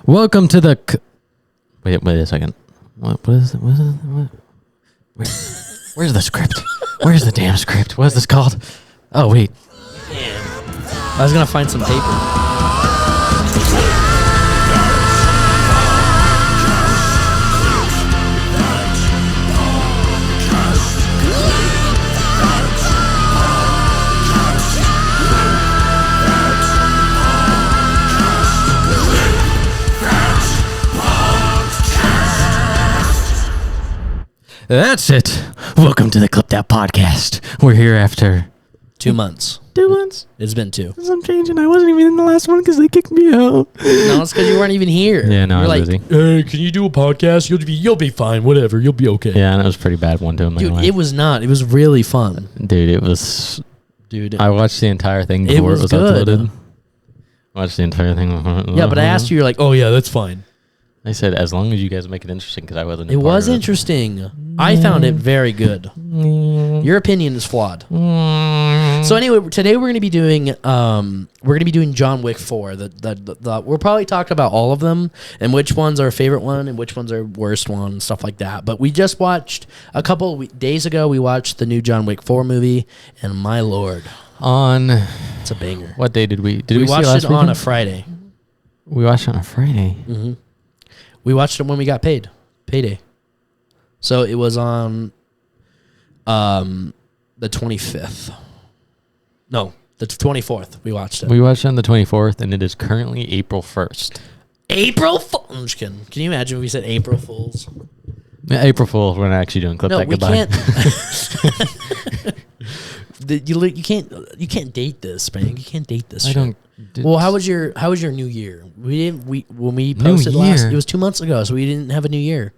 Welcome to the... Wait a second. What is it? What is it? Where's the script? Where's the damn script? What is this called? Oh, wait. I was going to find some paper. That's it. Welcome to the Clipped Out Podcast. We're here after 2 months. 2 months. It's been 2. I'm changing. I wasn't even in the last one because they kicked me out. No, it's because you weren't even here. Yeah, no, You're I was like, busy. Hey, can you do a podcast? You'll be fine. Whatever. You'll be okay. Yeah, and it was a pretty bad one to him. dude, anyway. it was not. It was really fun. Dude, it was... Dude. I watched the entire thing It before it was was good. uploaded. Watched the entire thing before it was Yeah, but I uploaded. asked you, you're like, Oh yeah, that's fine. I said, as long as you guys make it interesting, because I wasn't. it was interesting. I found it very good. Your opinion is flawed. So anyway, today we're going to be doing John Wick 4. We'll probably talk about all of them and which one's our favorite one and which one's our worst one, stuff like that. But we just watched a couple days ago. We watched the new John Wick 4 movie, and my lord, it's a banger. What day did we? Did We we see watched last it on a weekend? Friday. We watched it on a Friday. Mm-hmm. We watched it when we got paid, payday. So it was on the 25th. No, the 24th. We watched it. We watched it on the 24th, and it is currently April 1st. April Fool. I'm just kidding. Can you imagine if we said April Fools? Yeah, April Fool's. We're not actually doing clip No, that we goodbye. can't. You can't date this, man. You can't date this. I shit. don't. Well, how was your New Year? When we New posted last, Year? it was 2 months ago, so we didn't have a New Year.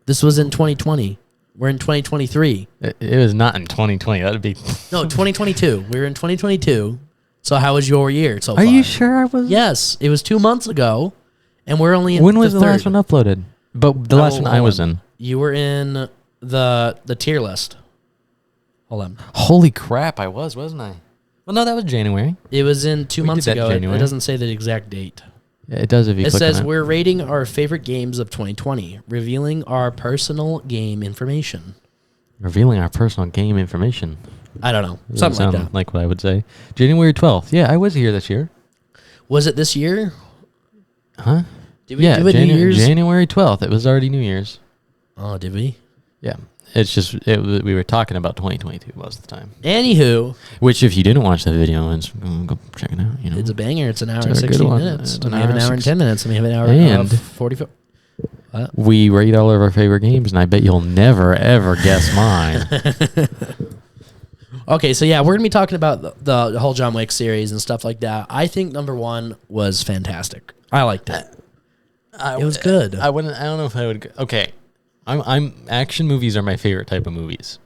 This was in 2020. We're in 2023. It was not in 2020. That'd be. No, 2022. We were in 2022. So how was your year so Are far? you sure I was? Yes, it was 2 months ago, and we're only in. When was the third. last one uploaded? But the last one I was in. You were in the tier list. Hold on. Holy crap! I was, wasn't I? Well, no, that was January. It was in 2 We months did that in ago. It January. doesn't say the exact date. Yeah, it does if you It click says on it. we're rating our favorite games of 2020, revealing our personal game information. Revealing our personal game information. I don't know. Doesn't Something like sound that. like what I would say. January 12th. Yeah, I was here this year. Was it this year? Huh? Did we Yeah, do a New Year's? January 12th. It was already New Year's. Oh, did we? Yeah. It's just, we were talking about 2022 most of the time. Anywho, Which, if you didn't watch the video, go check it out. You know, it's a banger. It's an hour It's a and good 16 one. minutes. It's And an we have an hour hour and 16 10 minutes, and we have an hour And- of 44. What? we rate all of our favorite games, and I bet you'll never ever guess mine. Okay, so yeah, we're going to be talking about the whole John Wick series and stuff like that. I think number 1 was fantastic. I liked it. It was good. I wouldn't. I don't know if I would. Okay, I'm action movies are my favorite type of movies.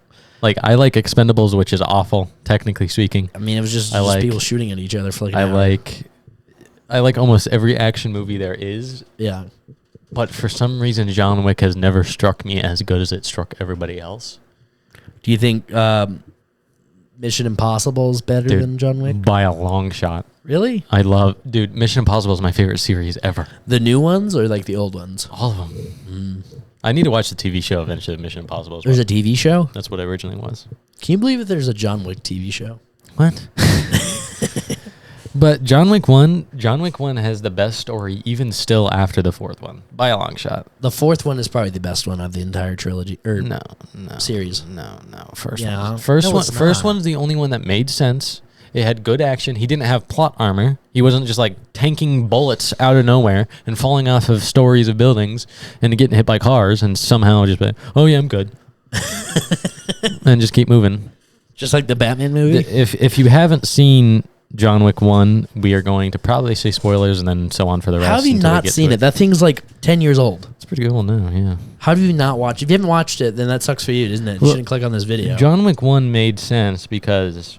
Like I like Expendables, which is awful, technically speaking. I mean, it was just people shooting at each other for like an hour. I like almost every action movie there is. Yeah. But for some reason, John Wick has never struck me as good as it struck everybody else. Do you think Mission Impossible is better than John Wick? By a long shot. Really? Dude, Mission Impossible is my favorite series ever. The new ones or like the old ones? All of them. I need to watch the TV show eventually of Mission Impossible as well. There's a TV show? That's what it originally was. Can you believe that there's a John Wick TV show? What? But John Wick 1 has the best story even still after the fourth one. By a long shot. The fourth one is probably the best one of the entire trilogy or No. series. No. First Yeah. one. First No, one. it's First not. one's the only one that made sense. It had good action. He didn't have plot armor. He wasn't just like tanking bullets out of nowhere and falling off of stories of buildings and getting hit by cars and somehow just be like, oh yeah, I'm good. And just keep moving. Just like the Batman movie? If you haven't seen John Wick 1, we are going to probably say spoilers and then so on for the rest. How have you until we not get to seen it? That thing's like 10 years old. It's pretty good one now, yeah. How do you not watch? If you haven't watched it, then that sucks for you, isn't it? You Well, shouldn't click on this video. John Wick 1 made sense because,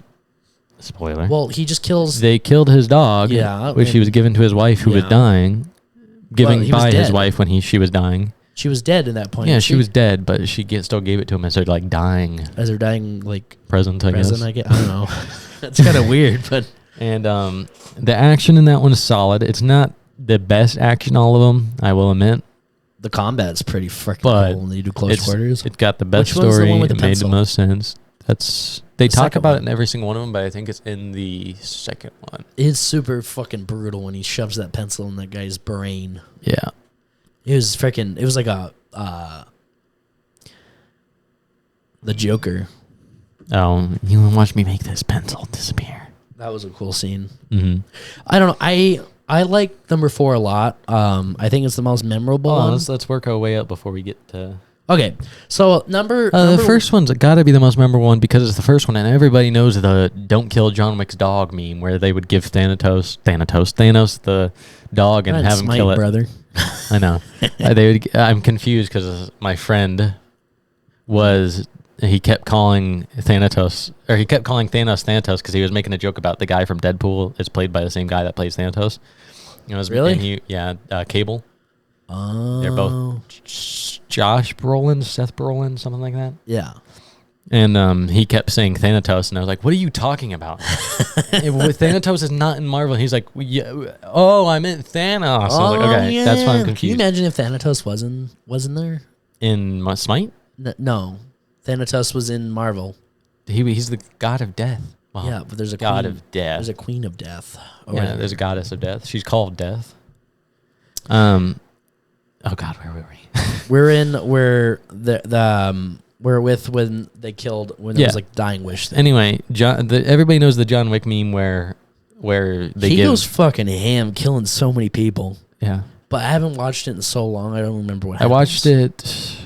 spoiler, Well, he just kills. they killed his dog, Yeah, which he was given to his wife who was Yeah. dying, giving Well, he was by his dead. wife when she was dying. She was dead in that point. Yeah, wasn't she was dead, but she still gave it to him as her like dying as her dying like present, I present. guess. I guess. I don't know. That's kind of weird, but And the action in that one is solid. It's not the best action, all of them, I will admit. The combat's pretty freaking But cool when you do close quarters. It's got the best Which one's the story. one with the It made the pencil? most sense. They talk second about one. it in every single one of them, but I think it's in the second one. It's super fucking brutal when he shoves that pencil in that guy's brain. Yeah. It was freaking. It was like a the Joker. Oh, you want to watch me make this pencil disappear? That was a cool scene. Mm-hmm. I don't know. I like number 4 a lot. I think it's the most memorable one. Let's work our way up before we get to. Okay, so number The first one's got to be the most memorable one because it's the first one, and everybody knows the "Don't kill John Wick's dog" meme, where they would give Thanos the dog and have him Smite, kill it. brother. I know. I'm confused because my friend he kept calling Thanatos because he was making a joke about the guy from Deadpool is played by the same guy that plays Thanatos. Really? And Cable. Oh, They're both Josh Brolin, Seth Brolin, something like that. Yeah. And he kept saying Thanatos, and I was like, "What are you talking about? Thanatos is not in Marvel." He's like, I meant Thanos." I was like, "Okay, that's why I'm confused." Can you imagine if Thanatos wasn't there? In Smite, No, Thanatos was in Marvel. he's the god of death. Well, Yeah, but there's a god queen, of death. There's a queen of death. Yeah, there's a goddess of death. She's called Death. Oh God, where were we? We're with when they killed when it was like dying wish thing. Anyway, everybody knows the John Wick meme where he goes fucking ham, killing so many people. Yeah, but I haven't watched it in so long. I don't remember what I watched it.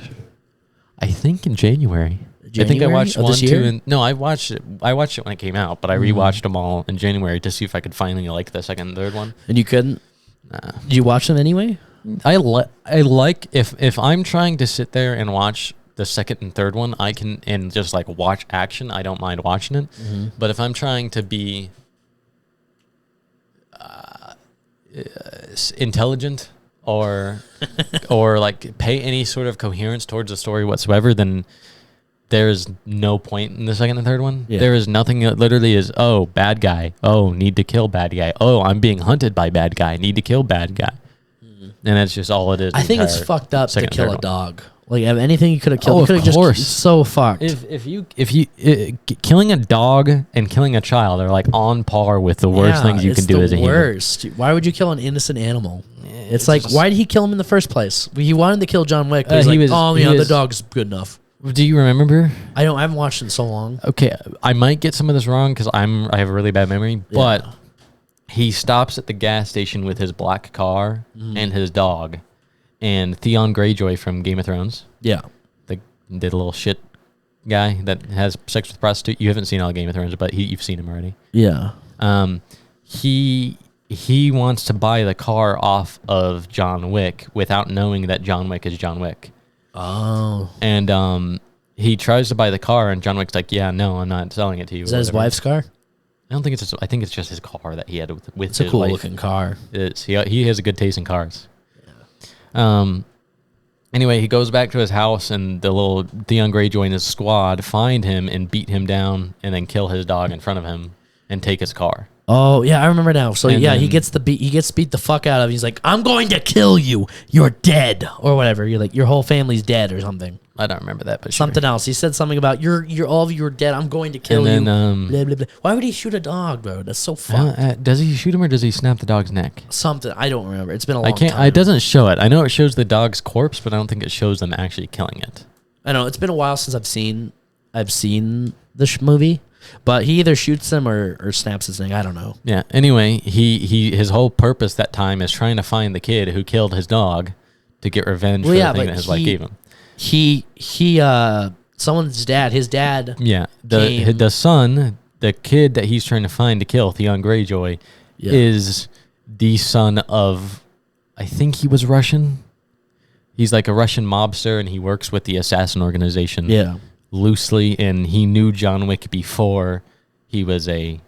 I think in January. I think I watched one, two, and no, I watched it. I watched it when it came out, but I rewatched them all in January to see if I could finally like the second and third one. And you couldn't. Nah. Did you watch them anyway? I like if I'm trying to sit there and watch the second and third one, I can and just like watch action. I don't mind watching it. Mm-hmm. But if I'm trying to be intelligent or like pay any sort of coherence towards the story whatsoever, then there's no point in the second and third one. Yeah. There is nothing that literally is, oh, bad guy. Oh, need to kill bad guy. Oh, I'm being hunted by bad guy. Need to kill bad guy. And that's just all it is. I think it's fucked up to second and kill third a one. dog. Like anything you could have killed. Oh, You coulda of course. It's so fucked. If you killing a dog and killing a child are like on par with the worst things you can do as a human. worst. Why would you kill an innocent animal? It's it's like, just- why did he kill him in the first place? He wanted to kill John Wick, but he's he like, was- oh he yeah, the was- dog's good enough. Do you remember? I haven't watched it in so long. Okay, I might get some of this wrong because I have a really bad memory. But he stops at the gas station with his black car and his dog, and Theon Greyjoy from Game of Thrones, Yeah. the little shit guy that has sex with prostitute. You haven't seen all Game of Thrones, but you've seen him already. Yeah. He wants to buy the car off of John Wick without knowing that John Wick is John Wick. Oh. And he tries to buy the car, and John Wick's like, "Yeah, no, I'm not selling it to you." Is that his wife's car? I don't think it's. I think it's just his car that he had with It's a his cool wife. looking car. He has a good taste in cars. Anyway, he goes back to his house, and the little Theon Greyjoy and his squad find him and beat him down, and then kill his dog in front of him and take his car. Oh yeah, I remember now. So And yeah, he then- gets beat the fuck out of. He's like, I'm going to kill you. You're dead, or whatever. You're like, your whole family's dead, or something. I don't remember that, but Something else. He said something about you're all of you are dead. I'm going to kill And you. then, Blah, blah, blah. Why would he shoot a dog, bro? That's so fucked. does he shoot him or does he snap the dog's neck? Something I don't remember. It's been a long I can't. time. It doesn't show it. I know it shows the dog's corpse, but I don't think it shows them actually killing it. I know it's been a while since I've seen the movie, but he either shoots them or snaps his neck. I don't know. Yeah. Anyway, his whole purpose that time is trying to find the kid who killed his dog to get revenge for the thing that his wife gave him. Someone's dad. His dad. Yeah. came- The son, the kid that he's trying to find to kill, Theon Greyjoy, Yeah. is the son of, I think he was Russian. He's like a Russian mobster, and he works with the assassin organization. Yeah. Loosely, and he knew John Wick before he was a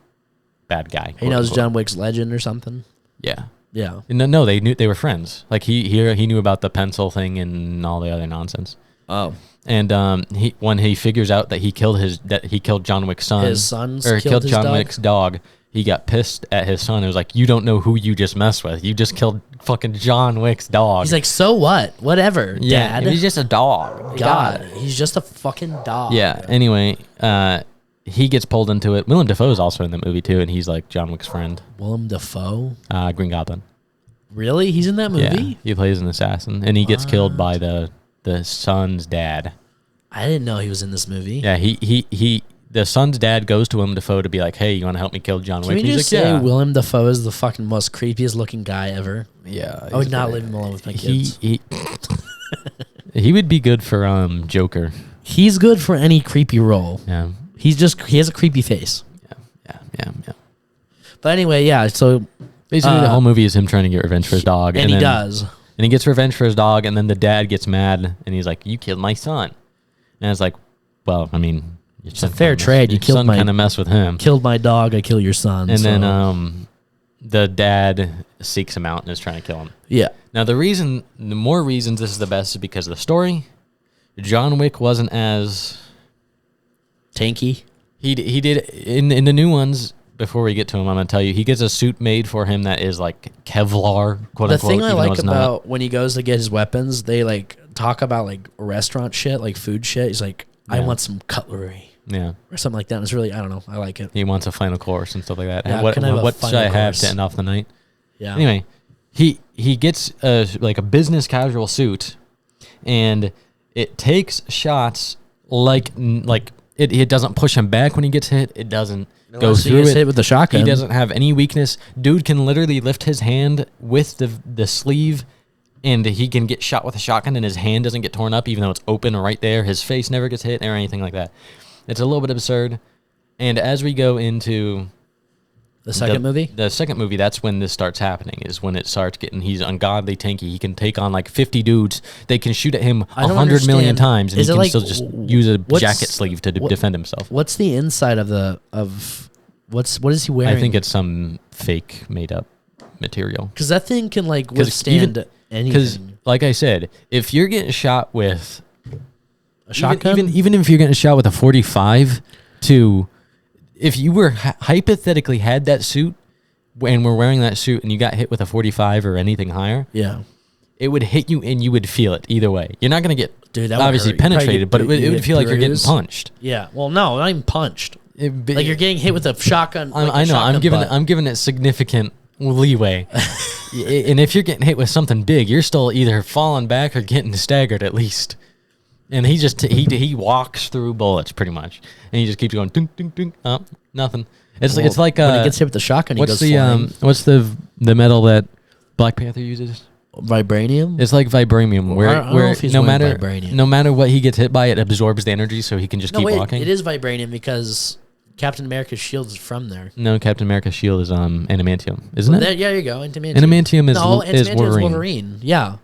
bad guy. He knows quote-unquote. John Wick's legend or something. Yeah. Yeah. No, they were friends. Like he knew about the pencil thing and all the other nonsense. Oh. And when he figures out that he killed John Wick's son, His sons or killed his John dog? Wick's dog, he got pissed at his son. It was like, you don't know who you just messed with. You just killed fucking John Wick's dog. He's like, so what? Whatever, yeah, Dad. he's just a dog. God, he's just a fucking dog. Yeah. Anyway, he gets pulled into it. Willem Dafoe's also in the movie too, and he's like John Wick's friend. Willem Dafoe? Green Goblin. Really? He's in that movie? Yeah, he plays an assassin, and he gets killed by the son's dad. I didn't know he was in this movie. Yeah, the son's dad goes to Willem Dafoe to be like, hey, you want to help me kill John Wick? Can we He's just like, say yeah. Willem Dafoe is the fucking most creepiest looking guy ever? Yeah. I would not leave him alone with my kids. He would be good for Joker. He's good for any creepy role. Yeah. He has a creepy face. Yeah. But anyway, yeah, so Basically, the whole movie is him trying to get revenge for his dog. and he does. And he gets revenge for his dog, and then the dad gets mad, and he's like, you killed my son. And it's like, well, I mean, It's a fair trade. You killed son my kind of mess with him. killed my dog. I kill your son. And so. then the dad seeks him out and is trying to kill him. Yeah. Now, the more reasons this is the best is because of the story. John Wick wasn't as Tanky. he did in the new ones. Before we get to him, I'm gonna tell you, he gets a suit made for him that is like Kevlar, quote The unquote. thing I even though like it's about when he goes to get his weapons, they like talk about like restaurant shit, like food shit. He's like, I Yeah. want some cutlery yeah, or something like that. And it's really, I don't know. I like it. he wants a final course and stuff like that. Yeah, And what can I have a what should final I have course? to end off the night? Yeah. Anyway, he gets like a business casual suit, and it takes shots like it doesn't push him back when he gets hit. It doesn't go Unless he through gets it. hit with the shotgun. He doesn't have any weakness. Dude can literally lift his hand with the sleeve, and he can get shot with a shotgun, and his hand doesn't get torn up, even though it's open right there. His face never gets hit or anything like that. It's a little bit absurd. And as we go into The second movie? the second movie, that's when this starts happening. Is when it starts getting. He's ungodly tanky. He can take on like 50 dudes. They can shoot at him I don't 100 million understand. times, and Is he it can like- still just use a what's- jacket sleeve to defend himself. What's the inside of what is he wearing? I think it's some fake made up material. because that thing can like 'Cause withstand Because, anything. like I said, if you're getting shot with A shotgun? even if you're getting shot with a 45, if you were hypothetically had that suit and were wearing that suit and you got hit with a 45 or anything higher, Yeah. it would hit you and you would feel it either way. You're not gonna get Dude, that would obviously hurt. You'd probably penetrated, get but it you would get feel like you're getting bruised. punched. Yeah. Well, no, not even punched. Like Like you're getting hit with a shotgun. like a I know. shotgun butt. I'm giving it significant leeway. And if you're getting hit with something big, you're still either falling back or getting staggered at least. And he just he walks through bullets pretty much, and he just keeps going ding ding ding. Oh, nothing. It's Well, like when he gets hit with the shotgun, he what's goes the flying. what's the metal that Black Panther uses? Vibranium. It's like vibranium, I where don't know where if he's no wearing matter vibranium. no matter what he gets hit by, it absorbs the energy, so he can just No, keep wait, walking. it is vibranium because Captain America's shield is from there. No, Captain America's shield is adamantium, isn't it? There, yeah, you go. Adamantium. Adamantium is no, is adamantium Wolverine. Yeah,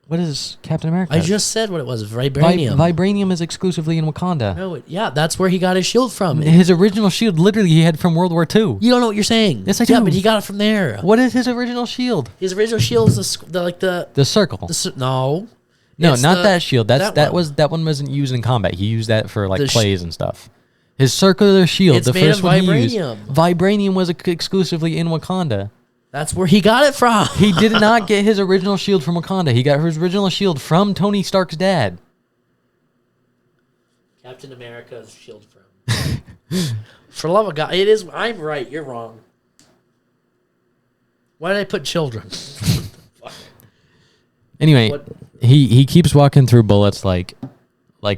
What is Captain America? I just said what it was. Vibranium. Vibranium is exclusively in Wakanda. No, yeah, that's where he got his shield from. His original shield, literally, he had from World War II. You don't know what you're saying. Yes, I Yeah, do. but he got it from there. What is his original shield? His original shield is The circle. no. No, It's not that shield. That one. one wasn't used in combat. He used that for like The sh- plays and stuff. His circular shield, It's the made first of one he used, vibranium. vibranium was exclusively in Wakanda. That's where he got it from. He did not get his original shield from Wakanda. He got his original shield from Tony Stark's dad. Captain America's shield from. For love of God, it is. I'm right. You're wrong. Why did I put children? Anyway, What- he keeps walking through bullets like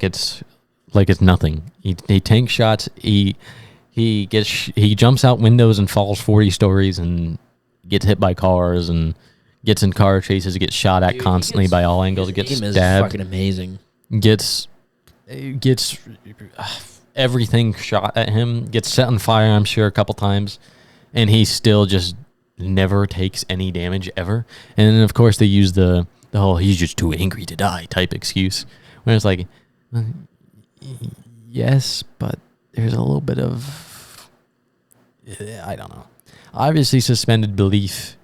it's nothing. He tank shots. He jumps out windows and falls 40 stories and gets hit by cars and gets in car chases. Gets shot at Dude, he constantly gets- by all angles. His Gets aim is stabbed. fucking amazing. Gets everything shot at him. Gets set on fire, I'm sure, a couple times, and he still just never takes any damage ever. And then of course they use the whole "he's just too angry to die" type excuse, where it's like, yes, but there's a little bit of I don't know. Obviously, suspended belief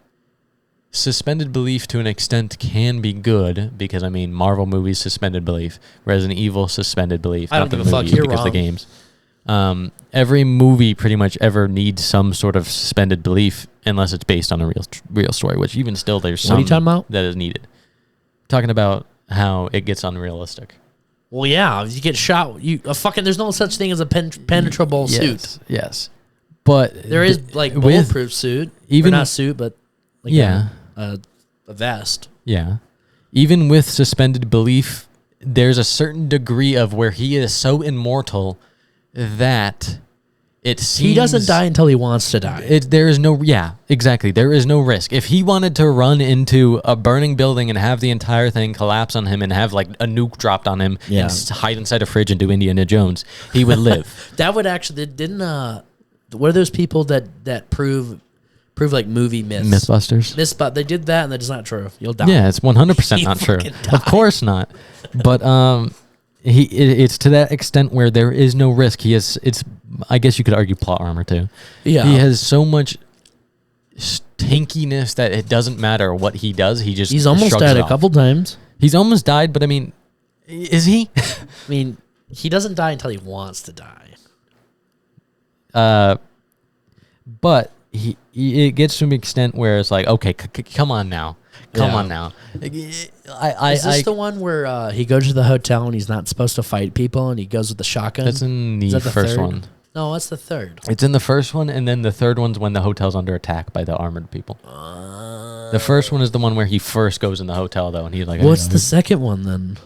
to an extent can be good because, I mean, Marvel movies, suspended belief. Resident Evil, suspended belief. I don't Not the give a fuck, movies, you're because wrong. the games. every movie pretty much ever needs some sort of suspended belief unless it's based on a real story, which even still there's some What are you talking about? that is needed. Talking about how it gets unrealistic. Well, yeah, if you get shot, there's no such thing as a penetrable suit. Yes. But There is like bulletproof suit, even or not suit, but like a vest. Yeah. Even with suspended belief, there's a certain degree of where he is so immortal that it seems... He doesn't die until he wants to die. There is no... Yeah, exactly. There is no risk. If he wanted to run into a burning building and have the entire thing collapse on him and have like a nuke dropped on him and hide inside a fridge and do Indiana Jones, he would live. That would actually... what are those people that prove like movie myths? Mythbusters. But they did that, and that is not true. You'll die. Yeah, it's 100% not true. Of course not. But it's to that extent where there is no risk. I guess you could argue plot armor too. Yeah. He has so much tankiness that it doesn't matter what he does. He's almost died a couple times. He's almost died, but I mean, is he? I mean, he doesn't die until he wants to die. But it gets to an extent where it's like, okay, come on now. Come on now. Is this the one where he goes to the hotel and he's not supposed to fight people and he goes with the shotgun? That's in the first one. No, that's the third. It's in the first one, and then the third one's when the hotel's under attack by the armored people. The first one is the one where he first goes in the hotel, though, and he's like... What's the second one, then?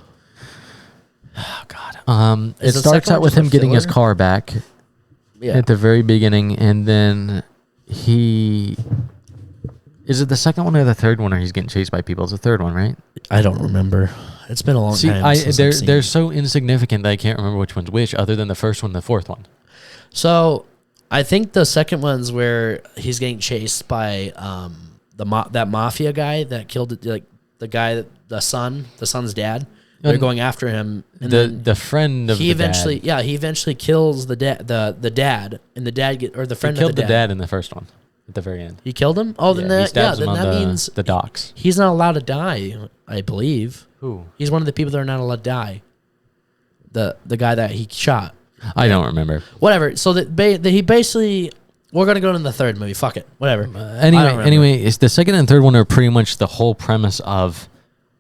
Oh, God. It starts out with him getting his car back at the very beginning, and then he... Is it the second one or the third one where he's getting chased by people? It's the third one, right? I don't remember. It's been a long time since they're so insignificant that I can't remember which one's which, other than the first one and the fourth one. So, I think the second one's where he's getting chased by that mafia guy that killed the son's dad. They're going after him. And the friend of the dad. He eventually kills the dad, and the dad the friend killed of the dad. the dad in the first one at the very end. He killed him. Oh, then that means the docks. He's not allowed to die. I believe. Who? He's one of the people that are not allowed to die. The guy that he shot. I don't remember. Whatever. So that he basically, we're gonna go to the third movie. Fuck it. Whatever. Anyway, it's the second and third one are pretty much the whole premise of,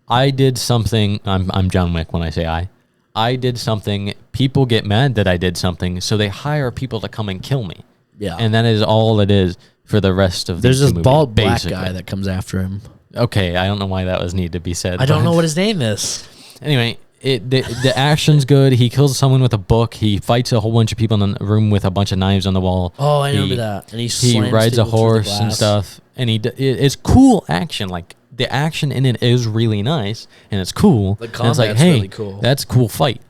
I did something. I'm John Wick when I say I did something. People get mad that I did something, so they hire people to come and kill me. Yeah. And that is all it is for the rest of the There's this movie, bald black basically. guy that comes after him. Okay, I don't know why that was needed to be said. I don't know what his name is. Anyway, the action's good. He kills someone with a book. He fights a whole bunch of people in a room with a bunch of knives on the wall. Oh, I remember that. And he rides a horse and stuff. And it's cool action. Like, the action in it is really nice, and it's cool. The and it's like, combat's hey, really cool. That's a cool fight.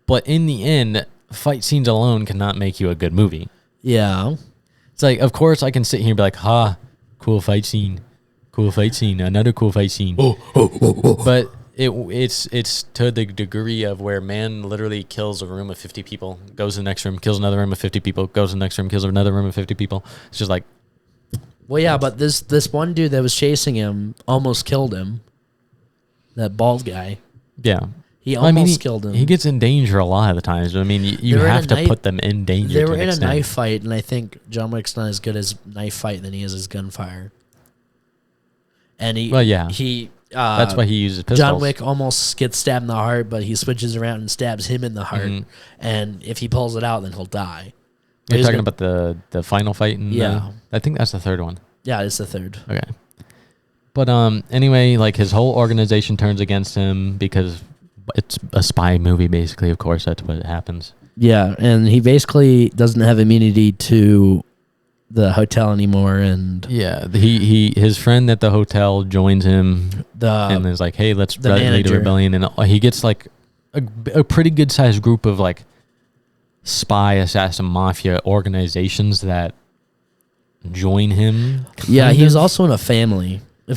But in the end, fight scenes alone cannot make you a good movie. Yeah. It's like, of course, I can sit here and be like, cool fight scene. Cool fight scene. Another cool fight scene. But it's to the degree of where man literally kills a room of 50 people, goes to the next room, kills another room of 50 people, goes to the next room, kills another room of 50 people. It's just like... Well, yeah, but this one dude that was chasing him almost killed him. That bald guy. Yeah. He almost killed him. He gets in danger a lot of the times. I mean, you have to put them in danger. They were in a knife fight, and I think John Wick's not as good as knife fight than he is as gunfire. And that's why he uses pistols. John Wick almost gets stabbed in the heart, but he switches around and stabs him in the heart. Mm-hmm. And if he pulls it out, then he'll die. You're talking about the final fight? I think that's the third one. Yeah, it's the third. Okay. But anyway, like, his whole organization turns against him because it's a spy movie, basically. Of course, that's what happens. Yeah, and he basically doesn't have immunity to the hotel anymore, and yeah, his friend at the hotel joins him and is like, hey, let's lead a rebellion, and he gets like a pretty good sized group of like spy, assassin, mafia organizations that join him. Yeah, he was also in a family. We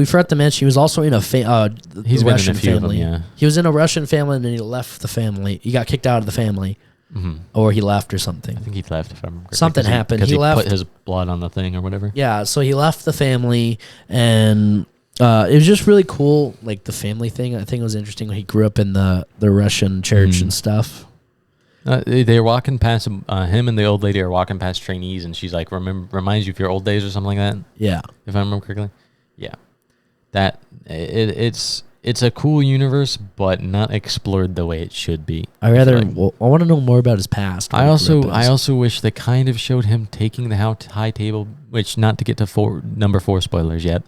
forgot to mention he was also in a he's Russian in a few family. Of them, yeah. He was in a Russian family, and then he left the family. He got kicked out of the family, or he left or something. I think he left. If I remember something happened. He left. Put his blood on the thing or whatever. Yeah, so he left the family, and it was just really cool. Like the family thing, I think it was interesting when he grew up in the Russian church and stuff. They're walking past him and the old lady are walking past trainees, and she's like, reminds you of your old days or something like that. Yeah. If I remember correctly. Yeah. It's a cool universe, but not explored the way it should be. I want to know more about his past. I also wish they kind of showed him taking the high table, which not to get to number 4 spoilers yet,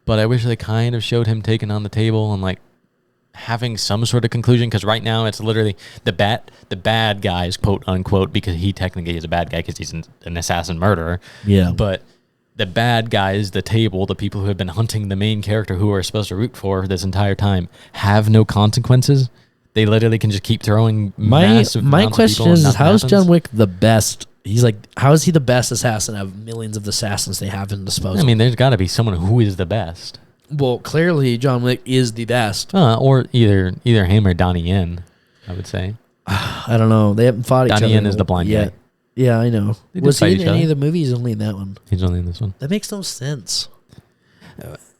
but I wish they kind of showed him taking on the table and like having some sort of conclusion, because right now it's literally the bad guys, quote unquote, because he technically is a bad guy because he's an assassin murderer. Yeah. But the bad guys, the table, the people who have been hunting the main character who are supposed to root for this entire time, have no consequences. They literally can just keep throwing massive My amounts question of people, is, how is happens. John Wick the best? He's like, how is he the best assassin of millions of assassins they have in disposal? I mean, there's got to be someone who is the best. Well, clearly John Wick is the best. Or either him or Donnie Yen, I would say. I don't know. They haven't fought each other Donnie Yen is the blind yet. guy. Yeah, I know. They did Was he fight in each any other. of the movies? Only in that one. He's only in this one. That makes no sense.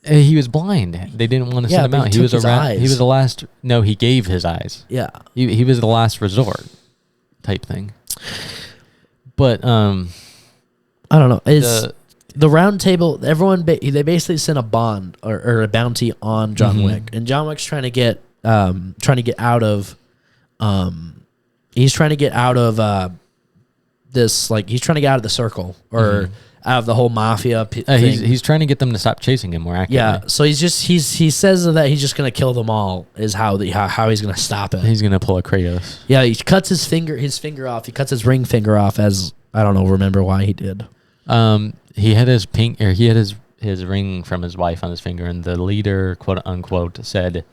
He was blind. They didn't want to Yeah, send him but out. he He was took his eyes. He was the last. No, he gave his eyes. Yeah. He was the last resort, type thing. But I don't know. It's the round table. Everyone they basically sent a bond or a bounty on John Wick, and John Wick's trying to get out of he's trying to get out of this, like he's trying to get out of the circle or out of the whole mafia thing. he's trying to get them to stop chasing him more accurately. Yeah, so he says that he's just gonna kill them all. Is how he's gonna stop it. He's gonna pull a Kratos. Yeah, he cuts his finger off. He cuts his ring finger off. As I don't know, remember why he did. He had his ring from his wife on his finger, and the leader, quote unquote, said,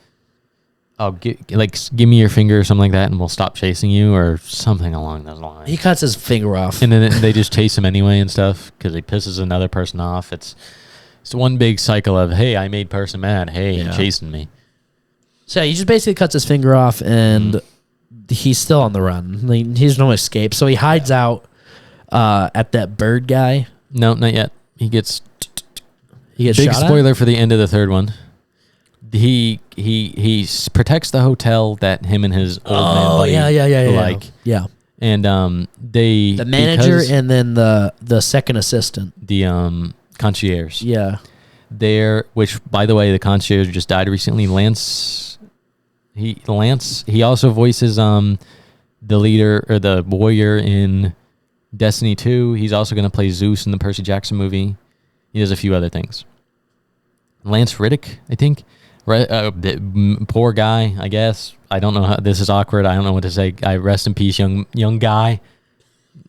"Oh, give me your finger" or something like that, and we'll stop chasing you, or something along those lines. He cuts his finger off, And then they just chase him anyway and stuff because he pisses another person off. It's one big cycle of, hey, I made person mad. Hey, Yeah. you're chasing me. so he just basically cuts his finger off, and he's still on the run. Like, he's no escape. So he hides out at that bird guy. No, not yet. He gets He gets big shot at? spoiler for the end of the third one. He protects the hotel that him and his old man buddy like. Yeah. And they The manager because and then the second assistant. the concierge. Yeah. Which by the way, the concierge just died recently. Lance he also voices the leader or the warrior in Destiny 2. He's also going to play Zeus in the Percy Jackson movie. He does a few other things. Lance Riddick, I think. Poor guy, I guess. I don't know how this is awkward. I don't know what to say. Rest in peace, young guy.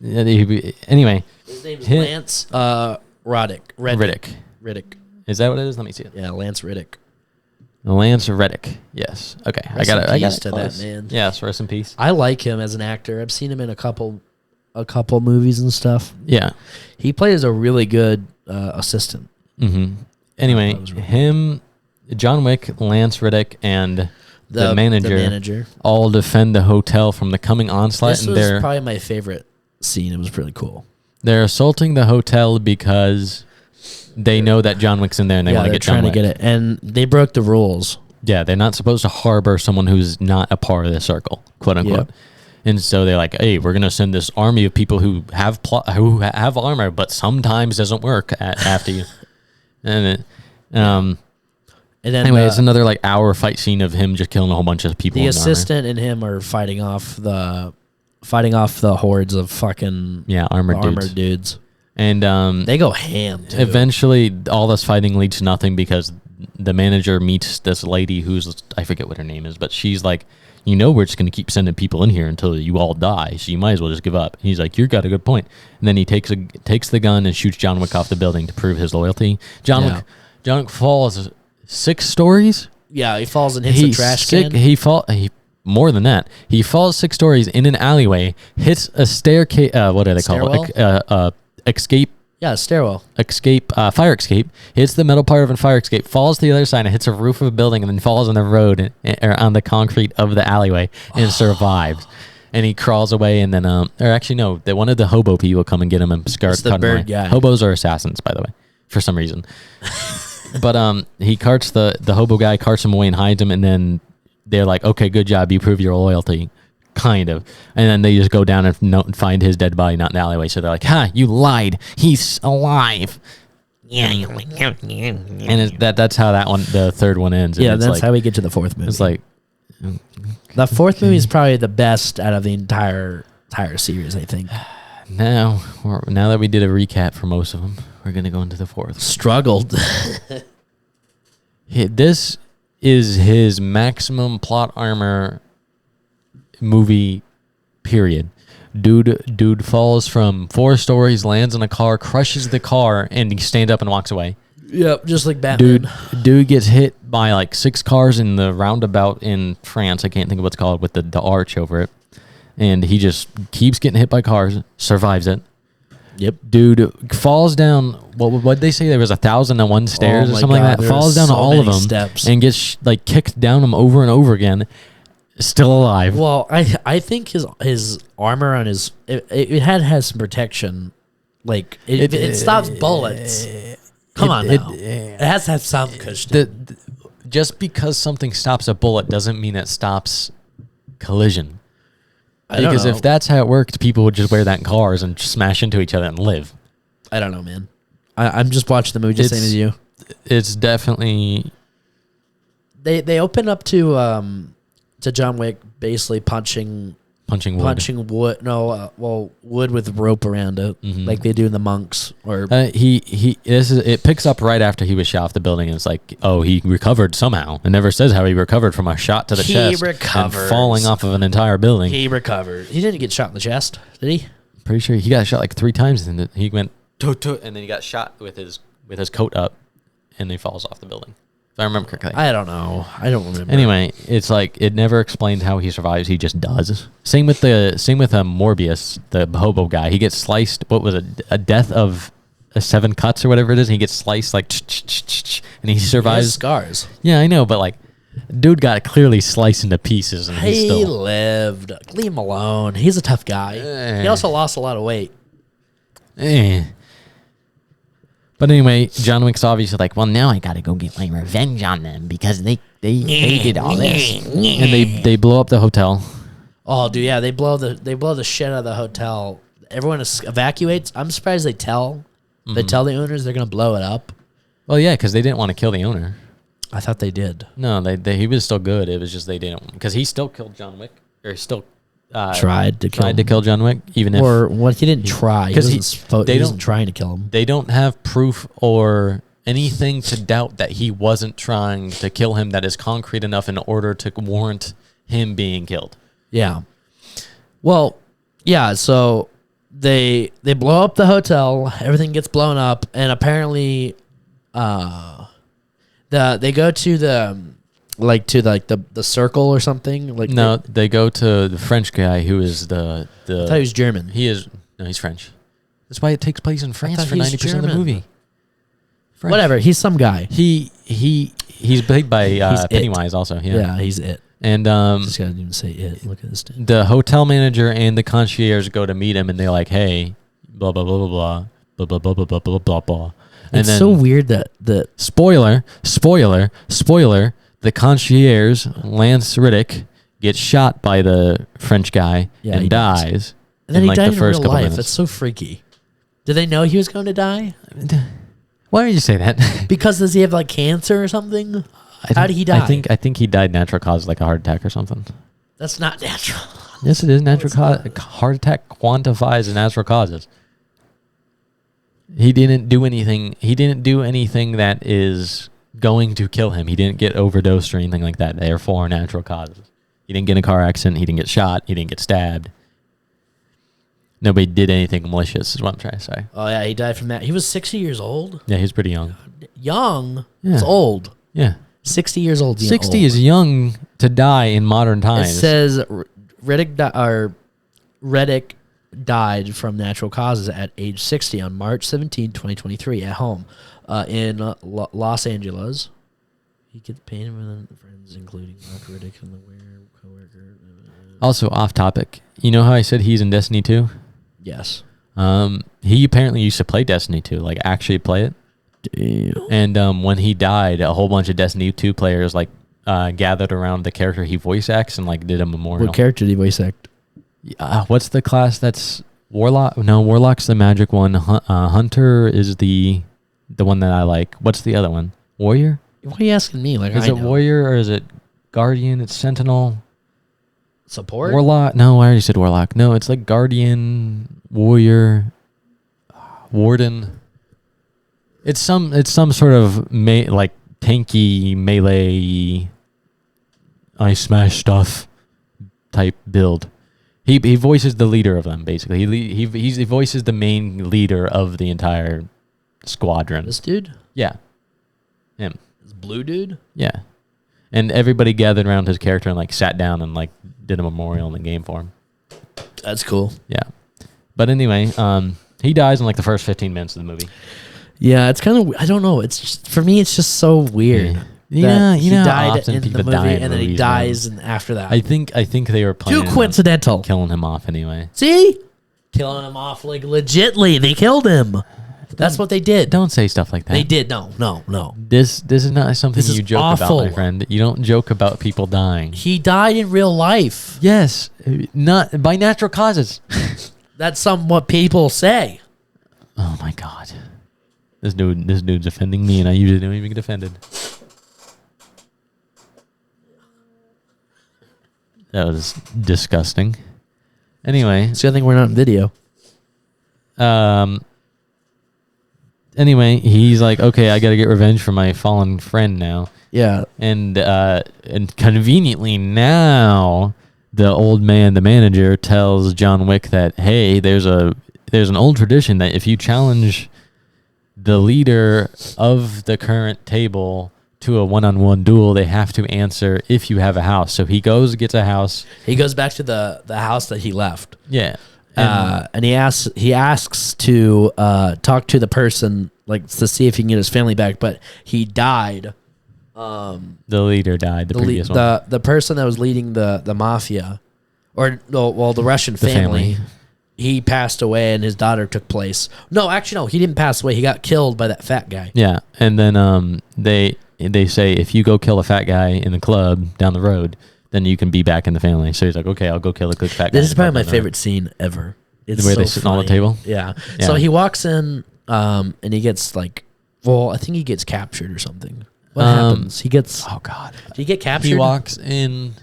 Anyway, His name's Lance Riddick. Is that what it is? Let me see it. Yeah, Lance Riddick. Lance Reddick. Yes. Okay. I got it. to that man. Yes. Rest in peace. I like him as an actor. I've seen him in a couple movies and stuff. Yeah. He plays a really good assistant. Mm-hmm. Anyway, That was really him, John Wick, Lance Reddick, and the manager all defend the hotel from the coming onslaught. This And was probably my favorite scene. It was really cool. they're assaulting the hotel because they know that John Wick's in there and they want to get John Wick. to get it, and they broke the rules. Yeah, they're not supposed to harbor someone who's not a part of the circle, quote unquote. Yep. And so they're like, "Hey, we're gonna send this army of people who have armor, but sometimes doesn't work after you." And And then anyway, it's another like hour fight scene of him just killing a whole bunch of people. the in assistant and him are fighting off the hordes of fucking armored dudes. And They go ham. Too. eventually, all this fighting leads to nothing because the manager meets this lady who's, I forget what her name is, but she's like, we're just going to keep sending people in here until you all die, so you might as well just give up. And he's like, you got a good point. And then he takes the gun and shoots John Wick off the building to prove his loyalty. John Wick falls 6 stories. Yeah, he falls and hits a trash can. More than that. He falls 6 stories in an alleyway, hits a staircase. What do they call it? Escape. Yeah, stairwell. Fire escape, hits the metal part of a fire escape, falls to the other side and hits a roof of a building and then falls on the road or on the concrete of the alleyway and survives. And he crawls away and then, one of the hobo people come and get him and start the cutting bird away. guy. Hobos are assassins, by the way, for some reason. But he carts the hobo guy, carts him away and hides him, and then they're like, okay, good job, you prove your loyalty. kind of. And then they just go down and find his dead body, not in the alleyway. So they're like, "Ha, you lied. He's alive." Yeah. And that's how that one, the third one ends. And Yeah, it's that's like, how we get to the fourth movie. it's like, the fourth movie is probably the best out of the entire series, I think. now that we did a recap for most of them, we're gonna go into the fourth. Struggled. This is his maximum plot armor movie, period. Dude falls from 4 stories, lands in a car, crushes the car, and he stands up and walks away. Yep, just like Batman. Dude gets hit by like 6 cars in the roundabout in France. I can't think of what's called, with the arch over it. And he just keeps getting hit by cars, survives it. Yep. Dude falls down. What'd they say? There was 1,001 stairs Oh or my something God, like that. there Falls were down so all of many them steps. and gets like kicked down them over and over again. Still alive. Well, I think his armor on his it has some protection. Like it stops bullets. Come on now. It has to have some cushion. Just because something stops a bullet doesn't mean it stops collision. I don't Because know. if that's how it worked, people would just wear that in cars and smash into each other and live. I don't know, man. I'm just watching the movie just same as you. It's definitely... They open up to John Wick basically punching wood. No, wood with rope around it, like they do in the Monks. Or it picks up right after he was shot off the building, and it's like, oh, he recovered somehow. It never says how he recovered from a shot to the chest and falling off of an entire building. He recovered. He didn't get shot in the chest, did he? Pretty sure he got shot like 3 times, and he went toot, toot, and then he got shot with his coat up, and he falls off the building. If I remember correctly. I don't know. I don't remember. Anyway, it's like it never explained how he survives. He just does. Same with Morbius, the hobo guy. He gets sliced. What was it? A death of 7 cuts or whatever it is. And he gets sliced like, and he He survives. has scars. Yeah, I know, but like, dude got clearly sliced into pieces, and He he's still. lived. Leave him alone. He's a tough guy. He also lost a lot of weight. Eh. But anyway, John Wick's obviously like, well, now I gotta go get my revenge on them because they did all this, and they blow up the hotel. Oh, dude, yeah, they blow the shit out of the hotel. Everyone evacuates. I'm surprised they tell. They tell the owners they're gonna blow it up. Well, yeah, because they didn't want to kill the owner. I thought they did. No, he was still good. It was just they didn't, because he still killed John Wick, or still Tried to kill John Wick, even if or what he didn't try because he wasn't trying to kill him. they don't have proof or anything to doubt that he wasn't trying to kill him that is concrete enough in order to warrant him being killed. Yeah. Well, yeah. So they blow up the hotel. Everything gets blown up, and apparently, they go to the circle or something. Like No, they go to the French guy who is the. I thought he was German. He's French. That's why it takes place in France thought for he was 90% of the German. movie. French. Whatever. He's some guy. He's played by He's Pennywise also. Yeah, he's it. And This guy didn't even say it. Look at this dude. the hotel manager and the concierge go to meet him, and they're like, "Hey, blah blah blah blah blah blah blah blah blah blah blah blah blah." And It's then so weird that spoiler, the concierge Lance Riddick gets shot by the French guy Yeah, and he does. dies. and then he like died the in first real couple life. minutes. That's so freaky. Did they know he was going to die? Why did you say that? Because does he have like cancer or something? How did he die? I think he died natural causes, like a heart attack or something. That's not natural. Yes, it is natural cause. Heart attack quantifies as natural causes. He didn't do anything. He didn't do anything that is going to kill him. He didn't get overdosed or anything like that. Therefore, natural causes. He didn't get in a car accident. He didn't get shot. He didn't get stabbed. Nobody did anything malicious, is what I'm trying to say. Oh yeah, he died from that. He was 60 years old. Yeah, he's pretty young. Young. Yeah. It's old. Yeah. 60 years old. 60 old. is young to die in modern It times. says Reddick died from natural causes at age 60 on March 17, 2023, at home in Los Angeles. He gets pain with friends, including Mark Riddick and the co-worker. Also, off topic. You know how I said he's in Destiny 2? Yes. He apparently used to play Destiny 2, like actually play it. Damn. And when he died, a whole bunch of Destiny 2 players like gathered around the character he voice acts and like did a memorial. What character did he voice act? What's the class that's Warlock? No, Warlock's the magic one. Hunter is the one that I like. What's the other one? Warrior? Why are you asking me? Like, Is it Warrior or is it Guardian? It's Sentinel. Support? Warlock? No, I already said Warlock. No, it's like Guardian, Warrior, Warden. It's some sort of like tanky melee. I smash stuff type build. He voices the leader of them basically. He voices the main leader of the entire squadron. This dude? Yeah, him. This blue dude? Yeah, and everybody gathered around his character and like sat down and like did a memorial in the game for him. That's cool. Yeah, but anyway, he dies in like the first 15 minutes of the movie. Yeah, it's kind of, I don't know. It's just, for me, it's just so weird. Yeah, He died in the people movie, die in and then he movies, dies and after that. I think they were planning Too coincidental. on killing him off anyway. See? Killing him off like legitly. They killed him. That's what they did. Don't say stuff like that. They did. No. This is not something This is you joke awful. about, my friend. You don't joke about people dying. He died in real life. Yes, not by natural causes. That's what people say. Oh my god. This dude's offending me, and I usually don't even get offended. That was disgusting. Anyway, It's the other thing, we're not in video. Anyway, he's like, okay, I got to get revenge for my fallen friend now, Yeah. and conveniently now, the old man, the manager, tells John Wick that hey, there's an old tradition that if you challenge the leader of the current table to a one-on-one duel, they have to answer if you have a house. So he gets a house. He goes back to the house that he left. Yeah. And he asks to talk to the person, like, to see if he can get his family back, but he died. The leader died, the previous one. The person that was leading the mafia, or no, the Russian The family, family. he passed away and his daughter took place. No, actually, no, he didn't pass away. He got killed by that fat guy. Yeah, and then they say if you go kill a fat guy in the club down the road, then you can be back in the family. So he's like, okay, I'll go kill a good fat guy. This is probably my favorite scene ever. It's Where so they sit on the funny. table? Yeah. Yeah. So he walks in, and he gets like, well, I think he gets captured or something. What happens? He gets. Oh god. Did he get captured? He walks in,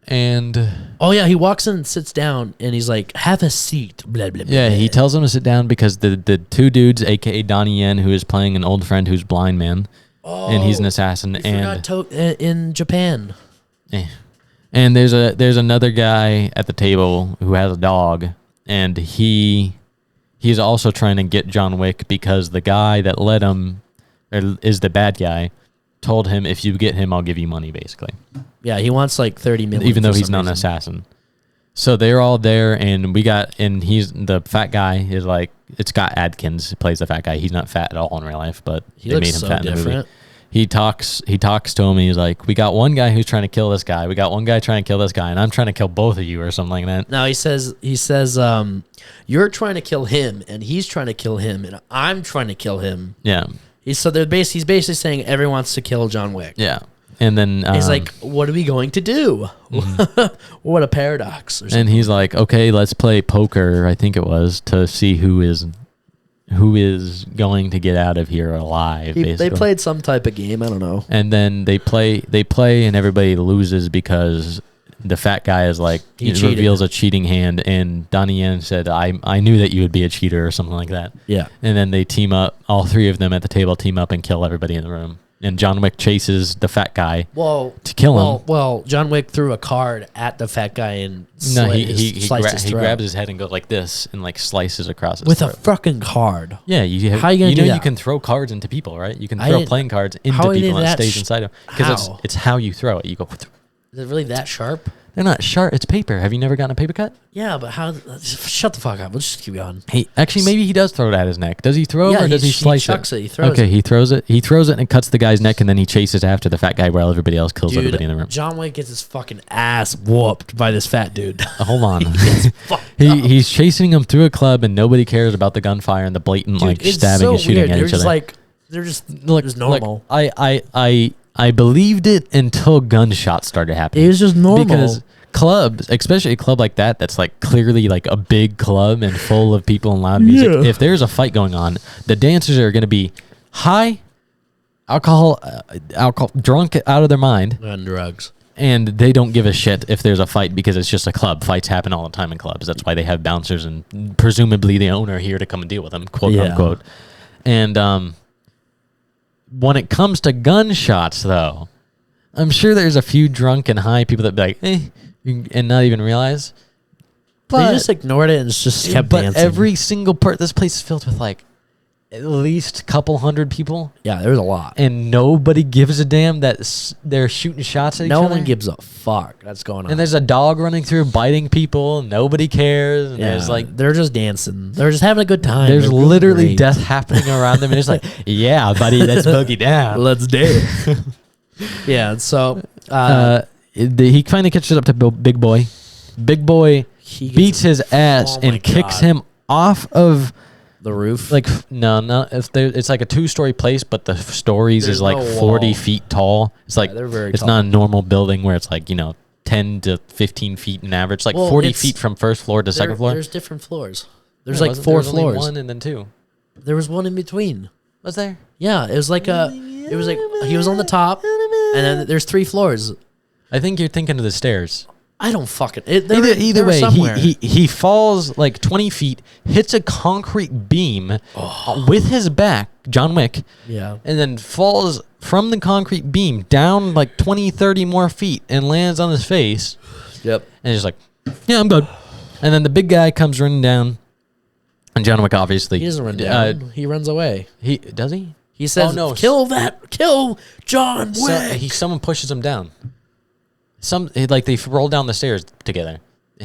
and Oh yeah, he walks in and sits down, and he's like, "Have a seat." Blah blah blah. yeah, he tells him to sit down because the two dudes, aka Donnie Yen, who is playing an old friend who's blind man, and he's an assassin, You and forgot in Japan. and there's another guy at the table who has a dog, and he's also trying to get John Wick because the guy that led him is the bad guy. Told him if you get him, I'll give you money, basically. Yeah, he wants like 30 million. Even though for he's some not an reason. assassin. So they're all there, and he's the fat guy is like, it's Scott Adkins who plays the fat guy. He's not fat at all in real life, but He they looks made him so fat in the movie. different. He talks to him. He's like, we got one guy who's trying to kill this guy. We got one guy trying to kill this guy, and I'm trying to kill both of you or something like that. No, he says, you're trying to kill him, and he's trying to kill him, and I'm trying to kill him. Yeah. He's basically saying everyone wants to kill John Wick. Yeah. And then He's like, what are we going to do? What a paradox. Or something. and he's like, okay, let's play poker, I think it was, to see who is going to get out of here alive. They basically. played some type of game. I don't know. And then they play, and everybody loses because the fat guy is like, He it cheated. reveals a cheating hand, and Donnie Yen said, I knew that you would be a cheater or something like that. Yeah. And then they team up, all three of them at the table team up and kill everybody in the room. And John Wick chases the fat guy to kill him. Well, John Wick threw a card at the fat guy and No, sliced his he throat. grabs his head and goes like this and like slices across his with throat. a fucking card. Yeah, How you gonna do you that? can throw cards into people, right? You can I throw didn't- playing cards into how people did and it that stays inside them because how? it's how you throw it. You go. Is it really that sharp? They're not sharp. It's paper. Have you never gotten a paper cut? Yeah, but how? Shut the fuck up. We'll just keep going. Actually, maybe he does throw it at his neck. Does he throw it or does he slice chucks it? it. He throws Okay, it. he throws it. He throws it and cuts the guy's neck, and then he chases after the fat guy while everybody else kills Dude, everybody in the room. John Wick gets his fucking ass whooped by this fat dude. Hold on. Fucked up. He's chasing him through a club, and nobody cares about the gunfire and the blatant Dude, like it's stabbing so and shooting weird. at They're each just other. like they're just normal. I believed it until gunshots started happening. It was just normal. clubs, especially a club like that, that's like clearly like a big club and full of people and loud music. Yeah. If there's a fight going on, the dancers are going to be high, alcohol, drunk out of their mind, And drugs. and they don't give a shit if there's a fight because it's just a club. Fights happen all the time in clubs. That's why they have bouncers and presumably the owner here to come and deal with them, quote unquote. And when it comes to gunshots, though, I'm sure there's a few drunk and high people that be like, and not even realize. But, They just ignored it and just kept but dancing. every single part, this place is filled with like at least a couple hundred people, Yeah, there was a lot. and nobody gives a damn that they're shooting shots at each No other. one gives a fuck that's going on. And there's a dog running through biting people. Nobody cares. And there's like they're just dancing. They're just having a good time. there's They're doing literally great. death happening around them, and it's like, yeah, buddy, let's boogie down. Let's dance. Yeah. So He finally catches up to Big Boy. Big Boy he gets beats his ass oh my and kicks God. him off of the roof. like no. It's like a 2-story place, but the stories There's is like no 40 wall. feet tall. It's like they're very it's tall. not a normal building where it's like 10 to 15 feet in average. It's like Well, 40 it's- feet from first floor to second floor. There's different floors. There's No, like wasn't- 4 there was only floors. one and then 2. There was one in between. Was there? Yeah, it was like it was like he was on the top, and then there's 3 floors. I think you're thinking of the stairs. I don't fucking. Either way, somewhere. he falls like 20 feet, hits a concrete beam with his back, John Wick, yeah. and then falls from the concrete beam down like 20, 30 more feet and lands on his face. Yep. And he's like, yeah, I'm good. And then the big guy comes running down, and John Wick obviously. He doesn't run down. He runs away. Does he? He says, no. "Kill John Wick." Someone pushes him down. They roll down the stairs together.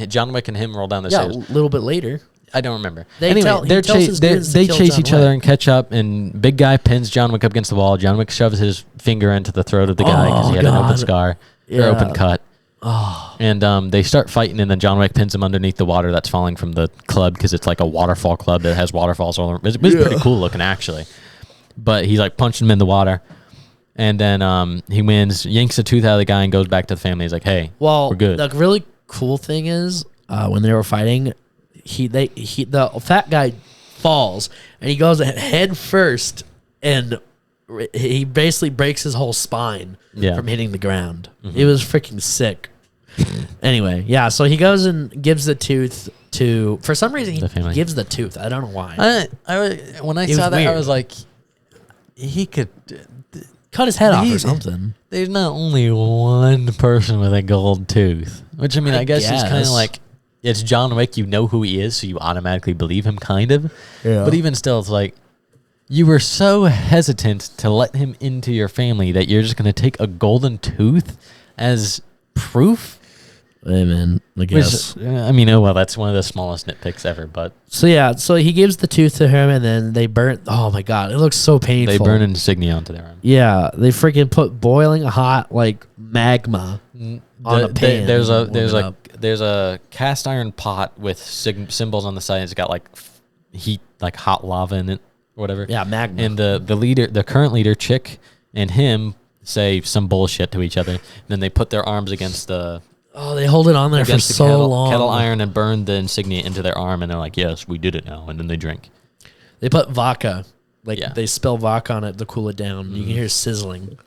John Wick and him roll down the Yeah, stairs. a little bit later. I don't remember. They Anyway, tell- he they're tells his goons to they kill chase John each other Wick. and catch up, and big guy pins John Wick up against the wall. John Wick shoves his finger into the throat of the guy because he had an open God. scar, or Yeah. open cut. And they start fighting, and then John Wick pins him underneath the water that's falling from the club because it's like a waterfall club that has waterfalls all over. It's pretty cool looking, actually. But he's like punching him in the water. And then he wins, yanks a tooth out of the guy, and goes back to the family. He's like, "Hey, Well, we're good." the really cool thing is when they were fighting, the fat guy falls and he goes head first, and he basically breaks his whole spine Yeah. from hitting the ground. It was freaking sick. Anyway, yeah. So he goes and gives the tooth to. For some reason, The he family. gives the tooth. I don't know why. When I It saw was that, I weird. was like, he could. Cut his head off he- or something. There's not only one person with a gold tooth, which I I guess is kind of guess. like, it's John Wick. You know who he is, so you automatically believe him, kind of. Yeah. But even still, it's like, you were so hesitant to let him into your family that you're just going to take a golden tooth as proof. Hey man, I guess. Which, I mean, oh well, that's one of the smallest nitpicks ever. But So yeah, so he gives the tooth to him, and then they burn. Oh my god, it looks so painful. they burn insignia onto their arm. Yeah, they freaking put boiling hot like magma on a pan. There's and warm it up. there's a cast iron pot with symbols on the side. It's got like heat, like hot lava in it, or whatever. Yeah, magma. And the leader, the current leader, Chick, and him say some bullshit to each other. And then they put their arms against the They hold it on there for against the so long. kettle iron and burn the insignia into their arm. And they're like, "Yes, we did it now." And then they drink. They put vodka, like Yeah. they spill vodka on it to cool it down. You can hear sizzling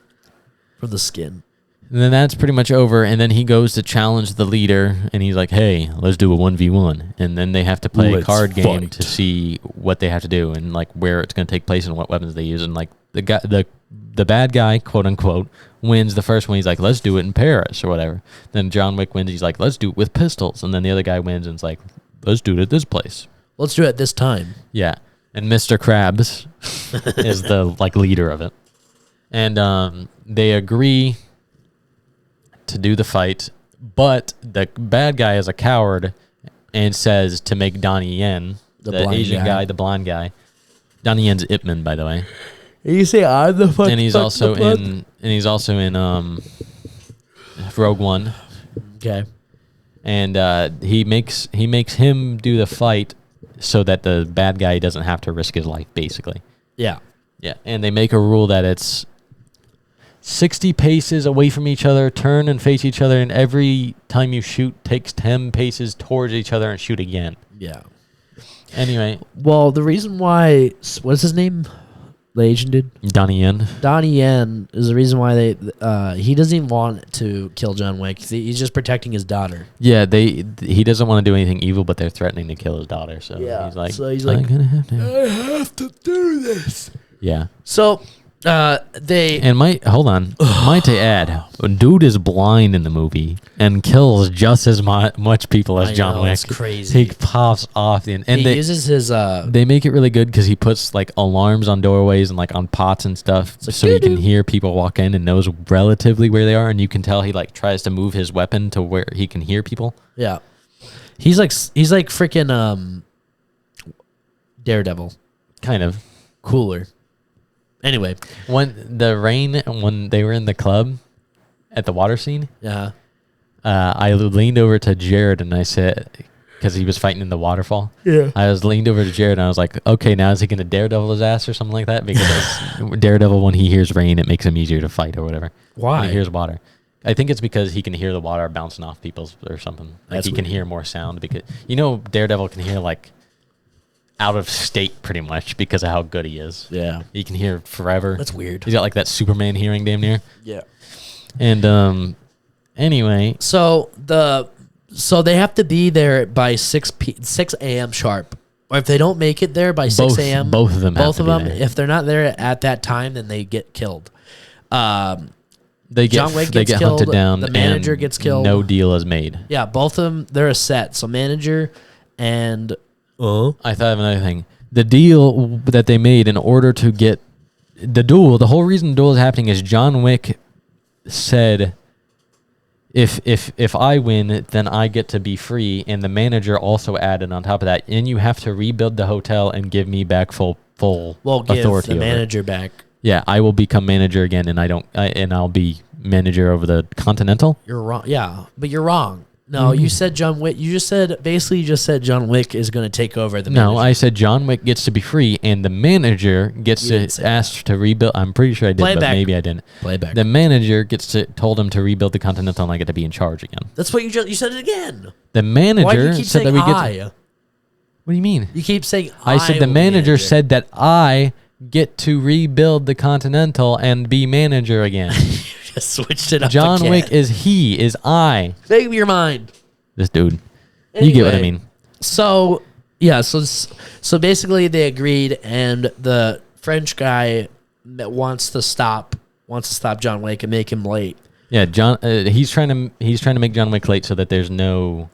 from the skin. And then that's pretty much over. And then he goes to challenge the leader, and he's like, "Hey, let's do a 1v1." And then they have to play a Let's card game fight. to see what they have to do and like where it's going to take place and what weapons they use. And like the bad guy, quote unquote, wins the first one. He's like, "Let's do it in Paris," or whatever. Then John Wick wins. He's like, "Let's do it with pistols." And then the other guy wins and it's like, "Let's do it at this place." Let's do it this time. Yeah. And Mr. Krabs is the like leader of it. And they agree to do the fight, but the bad guy is a coward and says to make Donnie Yen, the blind Asian guy. guy, the blonde guy. Donnie Yen's Ip Man, by the way. You say I'm the fuck. And he's also in Rogue One. Okay. And he makes him do the fight so that the bad guy doesn't have to risk his life, basically. Yeah. Yeah, and they make a rule that it's 60 paces away from each other, turn and face each other, and every time you shoot, takes 10 paces towards each other and shoot again. Yeah. Anyway. Well, the reason why, what's his name? The Asian dude? Donnie Yen. Donnie Yen is the reason why he doesn't even want to kill John Wick. He's just protecting his daughter. Yeah, he doesn't want to do anything evil, but they're threatening to kill his daughter. So he's like, I have to do this. Yeah. So Might to add, dude is blind in the movie and kills just as much people as John Wick. It's crazy. He pops off and he uses his they make it really good because he puts like alarms on doorways and like on pots and stuff, like, so he can hear people walk in and knows relatively where they are, and you can tell he like tries to move his weapon to where he can hear people. Yeah, he's like freaking Daredevil, kind of cooler. Anyway, when they were in the club at the water scene, I leaned over to Jared and I said, because he was fighting in the waterfall. Yeah. I was leaned over to Jared and I was like, okay, now is he going to Daredevil his ass or something like that? Because Daredevil, when he hears rain, it makes him easier to fight or whatever. Why? When he hears water. I think it's because he can hear the water bouncing off people or something. Like he can hear more sound because, Daredevil can hear like out of state pretty much because of how good he is. Yeah. He can hear forever. That's weird. He's got like that Superman hearing damn near. Yeah. And anyway. So they have to be there by 6 a.m. sharp. Or if they don't make it there by 6 a.m. Both of them have to be there. If they're not there at that time, then they get killed. John Wick gets killed, hunted down. the manager gets killed. No deal is made. Yeah, both of them, they're a set. So manager and... I thought of another thing. The deal that they made in order to get the duel, the whole reason the duel is happening is John Wick said, if I win, then I get to be free. And the manager also added on top of that, and you have to rebuild the hotel and give me back full authority. Give the over manager it. back. Yeah, I will become manager again, and I'll be manager over the Continental. You're wrong. Yeah, but you're wrong. No, you said John Wick. You just said John Wick is going to take over the manager. No, I said John Wick gets to be free, and the manager gets to ask to rebuild. I'm pretty sure I did, but maybe I didn't. Playback. The manager told him to rebuild the Continental, and I get to be in charge again. That's what you said it again. The manager Why do you keep said saying that we I? What do you mean? You keep saying I said the manager said that I get to rebuild the Continental and be manager again. You just switched it up. John again. Wick is I. Make up your mind. This dude. Anyway, you get what I mean. So so basically they agreed, and the French guy that wants to stop John Wick and make him late. Yeah, he's trying to make John Wick late so that there's no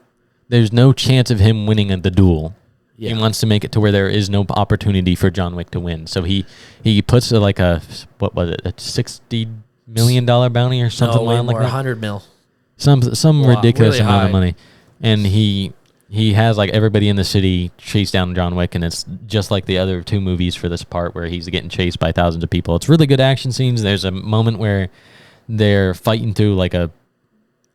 chance of him winning at the duel. Yeah. He wants to make it to where there is no opportunity for John Wick to win. So he puts a $60 million bounty or something like that. 100 mil. Some ridiculous really amount high. of money. And he has like everybody in the city chase down John Wick, and it's just like the other two movies for this part where he's getting chased by thousands of people. It's really good action scenes. There's a moment where they're fighting through like an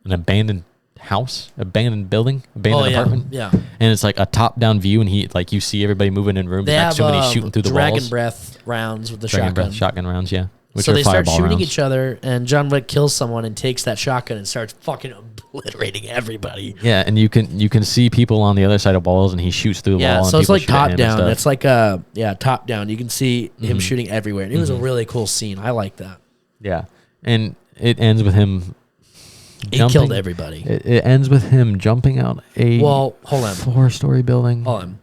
abandoned house, abandoned building, abandoned apartment. Yeah. And it's like a top-down view, and you see everybody moving in rooms next to him, and he's shooting through the walls. Dragon breath rounds with the shotgun. Shotgun rounds, yeah. So they start shooting rounds. each other, and John Wick kills someone and takes that shotgun and starts fucking obliterating everybody. Yeah, and you can see people on the other side of walls, and he shoots through the wall. So and it's like people shoot at top him down. and It's like top down. You can see him shooting everywhere, and it was a really cool scene. I like that. Yeah, and it ends with him. He killed everybody. It ends with him jumping out a hold on 4-story building. Hold on.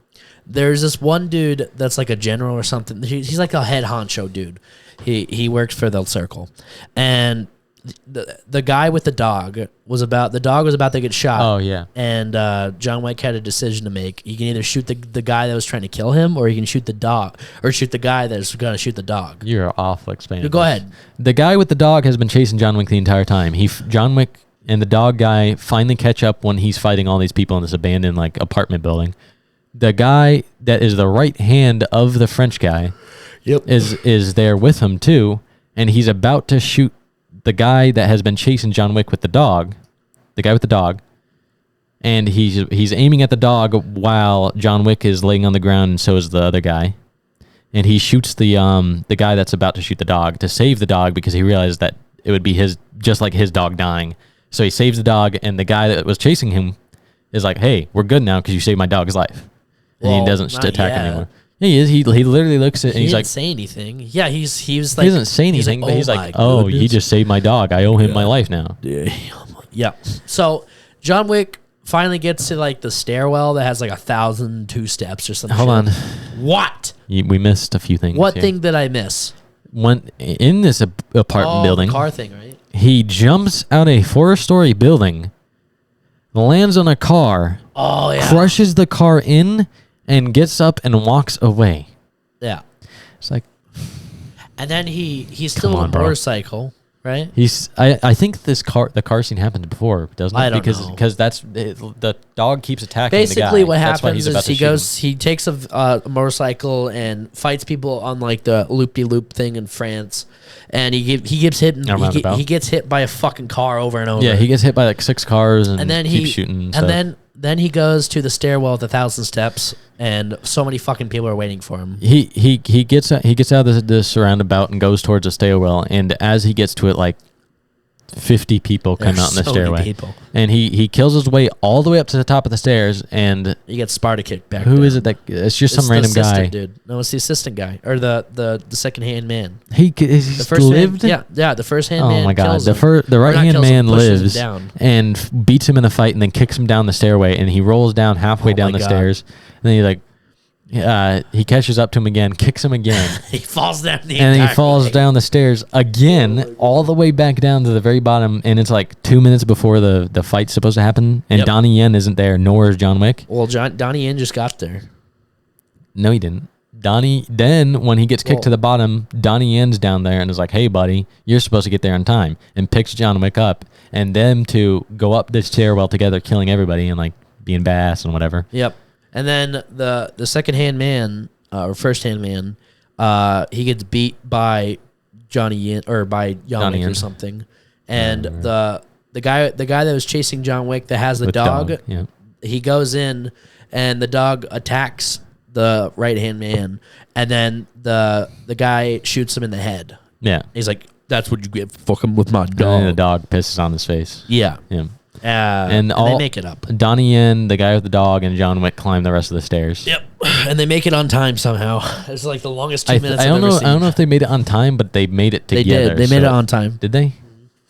There's this one dude that's like a general or something. He's like a head honcho dude. He works for the Circle, and the guy with the dog was about to get shot. Oh yeah. And John Wick had a decision to make. He can either shoot the guy that was trying to kill him, or he can shoot the dog, or shoot the guy that's going to shoot the dog. You're awful explaining. Go ahead. The guy with the dog has been chasing John Wick the entire time. John Wick and the dog guy finally catch up when he's fighting all these people in this abandoned like apartment building. The guy that is the right hand of the French guy is there with him too, and he's about to shoot the guy that has been chasing John Wick with the guy with the dog, and he's aiming at the dog while John Wick is laying on the ground, and so is the other guy, and he shoots the guy that's about to shoot the dog to save the dog because he realizes that it would be just like his dog dying. So he saves the dog, and the guy that was chasing him is like, "Hey, we're good now because you saved my dog's life," and Well, he doesn't not attack yet. anymore. Yeah, he is. He literally looks at, and He he's didn't like, say anything. Yeah, he was like, he doesn't say anything, but he's like, my "Oh, he goodness." just saved my dog. I owe him my life now." Yeah. So John Wick finally gets to like the stairwell that has like 1,002 steps or something. Hold on, What? we missed a few things. What here. thing did I miss? When in this apartment building, The car thing, right? he jumps out a 4-story building, lands on a car, Oh yeah. crushes the car in, and gets up and walks away. Yeah. It's like And then he's still on on, a bro. motorcycle, right? I think the car scene happened before, doesn't it? I don't know. Because the dog keeps attacking Basically, the guy. what That's why happens he's about is to he shoot him. goes, he takes a motorcycle and fights people on like the loop-de-loop thing in France, and he gets hit. A roundabout. He gets hit by a fucking car over and over. Yeah, he gets hit by like 6 cars and then keeps shooting. and then he goes to the stairwell with 1,000 steps, and so many fucking people are waiting for him. he gets out of this roundabout and goes towards the stairwell, and as he gets to it, like 50 people come There's out in the so many stairway, people. and he kills his way all the way up to the top of the stairs. And He gets Sparta kicked back. who down. is it that it's just It's some the random guy? assistant dude. No, it's the assistant guy or the second hand man. He's The first lived. man, yeah, the first hand man. Oh my god! kills The him. the Or right not hand kills him, man pushes him lives down. and beats him in a fight, and then kicks him down the stairway, and he rolls down halfway Oh down my the God. stairs, and then he like he catches up to him again, kicks him again, He falls down the and he entire falls way. down the stairs again, all the way back down to the very bottom, and it's like 2 minutes before the fight's supposed to happen, and Yep. Donnie Yen isn't there, nor is John Wick. Well, Donnie Yen just got there. No, he didn't. Then when he gets kicked to the bottom, Donnie Yen's down there and is like, "Hey, buddy, you're supposed to get there on time," and picks John Wick up, and them two go up this stairwell together, killing everybody and like being badass and whatever. Yep. And then the second hand man or first hand man, he gets beat by Johnny Yen or by John Donnie Wick or Yen. something, and the guy that was chasing John Wick that has the With dog, yeah. he goes in and the dog attacks the right hand man, and then the guy shoots him in the head. Yeah. He's like, "That's what you get fucking with my And then the dog." dog pisses on his face. Yeah. Yeah. And they make it up. Donnie Yen, the guy with the dog, and John Wick climb the rest of the stairs. Yep. And they make it on time somehow. It's like the longest 2 minutes I I've don't ever know. seen. I don't know if they made it on time, but they made it They together. did. They made so- it on time. Did they?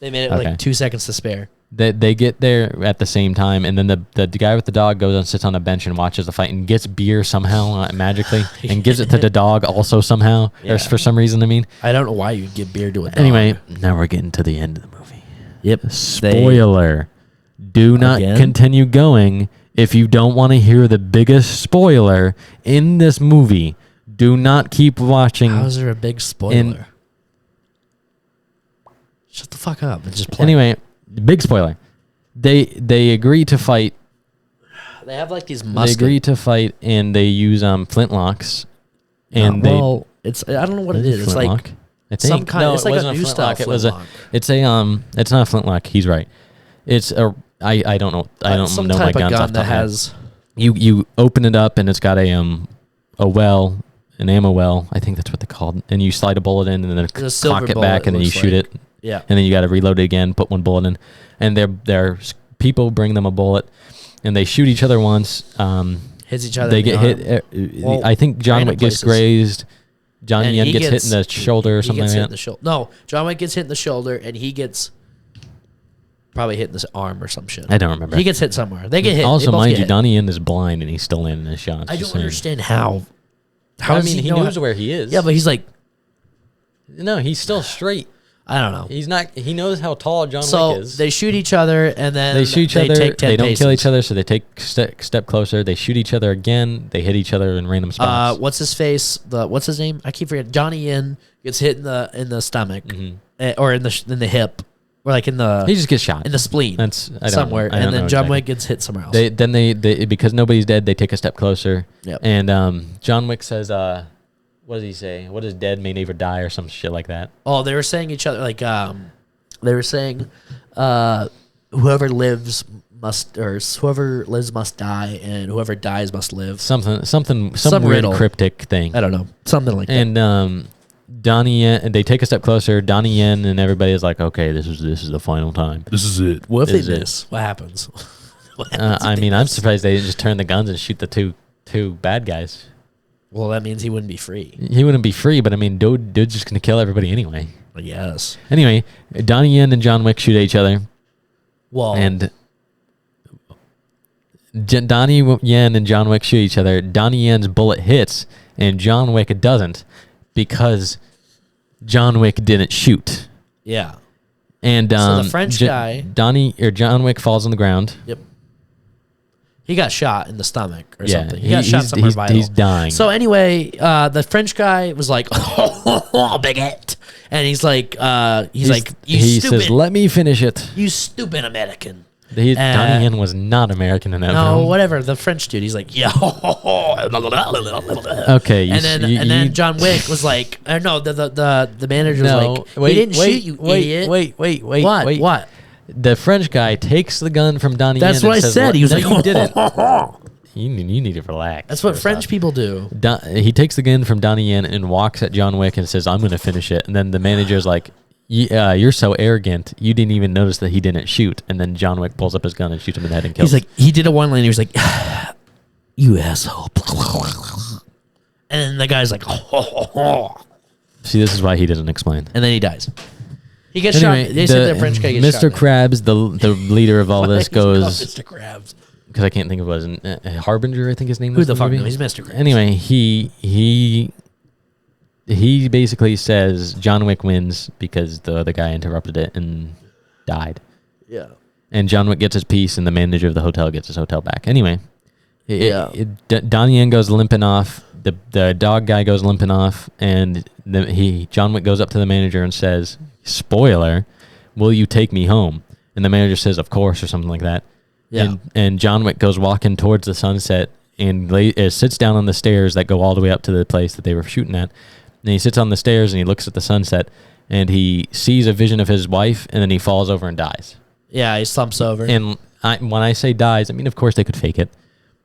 They made it Okay. like 2 seconds to spare. They get there at the same time, and then the guy with the dog goes and sits on a bench and watches the fight and gets beer somehow magically, and gives it to the dog also somehow, Yeah. or for some reason. I mean, I don't know why you'd give beer to a dog. anyway, now we're getting to the end of the movie. Yep. Spoiler. Do not Again? continue going if you don't want to hear the biggest spoiler in this movie. Do not keep watching. How is there a big spoiler? Shut the fuck up and just play. Anyway, big spoiler. They agree to fight. They have like these They muskets. agree to fight, and they use flintlocks. And well, it's I don't know what it is. It's like flintlock? I think. some kind. No, it's it like a wasn't new style flintlock. It was a. flintlock. It's a It's not a flintlock. He's right. It's a. I don't know. I don't some know my type of guns off gun the that top of my head. has. You open it up and it's got a well, an ammo well. I think that's what they called. And you slide a bullet in and then It's a silver cock it bullet, back and it then you looks shoot like. it. Yeah. And then you got to reload it again, put one bullet in. And their people bring them a bullet, and they shoot each other once. Hits each other. They in the get arm. hit. Well, I think John random Wick gets places. grazed. Johnny And Yen he gets hit in the shoulder or he something gets like hit in that. the shoulder. No, John Wick gets hit in the shoulder, and he gets probably hit in the arm or some shit. I don't remember. He gets hit somewhere. They get hit. Also, They both mind get you, hit. Donnie Yen is blind and he's still landing his shots. I just don't saying. understand how. How I does mean, he know knows how- where he is. Yeah, but he's like, no, he's still straight. I don't know. He's not. He knows how tall John So Wick is. they shoot each other, and then They shoot each other. Take 10 They don't kill paces. each other, so they take step closer. They shoot each other again. They hit each other in random spots. What's his face? What's his name? I keep forgetting. Johnny Yen gets hit in the stomach, or in the hip, or like in the he just gets shot. in the spleen. That's I don't somewhere, know. I don't and then know John exactly. Wick gets hit somewhere else. They because nobody's dead. They take a step closer. Yep. And John Wick says, "What does he say? What is dead may never die, or some shit like that." Oh, they were saying each other like they were saying whoever lives must die, and whoever dies must live. Some Some weird riddle. cryptic thing. I don't know, something like that. And Donnie Yen, they take a step closer. Donnie Yen and everybody is like, okay, this is the final time. This is it. What if Is they it- miss? What happens? What I'm happens if they miss? surprised they didn't just turn the guns and shoot the two bad guys. Well, that means he wouldn't be free. He wouldn't be free, but I mean, dude's just gonna kill everybody anyway. Yes. Anyway, Donnie Yen and John Wick shoot at each other, Well, and Donnie Yen and John Wick shoot each other. Donnie Yen's bullet hits, and John Wick doesn't because John Wick didn't shoot. yeah. And So the French guy- John Wick falls on the ground. Yep. He got shot in the stomach or Yeah, something. He got shot somewhere vital. he's dying. So anyway, the French guy was like, "Oh, baguette," and he's like, "You he stupid, says, "Let me finish it." you stupid American." Donnie Yen was not American in that No, film. whatever. The French dude, he's like, "Yeah." Okay, And then John Wick was like, no, the manager was No, like, wait, "He didn't wait, shoot you, wait, idiot." Wait, What? wait. What? The French guy takes the gun from Donnie That's Yen what I and says, said. He was "No, like, you didn't." You need to relax. That's what first French off. people do. He takes the gun from Donnie Yen and walks at John Wick and says, "I'm going to finish it." And then the manager's like, "You're so arrogant. You didn't even notice that he didn't shoot." And then John Wick pulls up his gun and shoots him in the head and kills He's like, he did a one line. He was like, "You asshole," and then the guy's like, him. See, this is why he doesn't explain. and then he dies. He gets shot. They said the French guy gets shot. Mr. Krabs, the leader of all Why this, is he called goes Mr. Krabs. because I can't think of what it was. Harbinger, I think his name Who was. the in fuck movie. knows? He's Mr. Krabs. Anyway, he basically says John Wick wins because the other guy interrupted it and died. Yeah. And John Wick gets his piece, and the manager of the hotel gets his hotel back. Anyway, Yeah. Donnie Yen goes limping off. The dog guy goes limping off, and John Wick goes up to the manager and says, "Spoiler, will you take me home?" And the manager says, "Of course," or something like that. Yeah. And John Wick goes walking towards the sunset and sits down on the stairs that go all the way up to the place that they were shooting at. And he sits on the stairs and he looks at the sunset, and he sees a vision of his wife, and then he falls over and dies. Yeah, he slumps over. And when I say dies, I mean, of course they could fake it,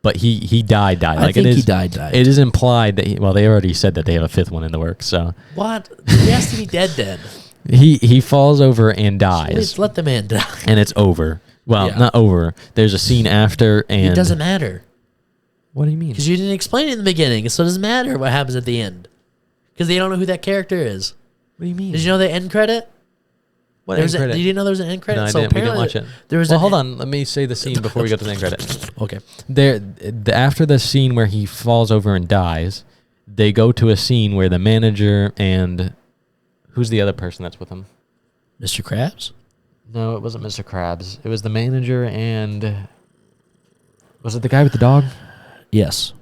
but he died. I think he died. It is implied that they already said that they have a fifth one in the works. So What? He has to be dead. he falls over and dies, Please let the man die. and it's over. Well, Yeah. not over. There's a scene after, and It doesn't matter. What do you mean? Because you didn't explain it in the beginning, so it doesn't matter what happens at the end. Because they don't know who that character is. What do you mean? Did you know the end credit? What There was end credit? You didn't know there was an end credit? No, I So didn't. We didn't apparently watch it. There was Well, an hold on. Let me say the scene before we go to the end credit. Okay. After the scene where he falls over and dies, they go to a scene where the manager and who's the other person that's with him? Mr. Krabs? No, it wasn't Mr. Krabs. It was the manager and was it the guy with the dog? Yes.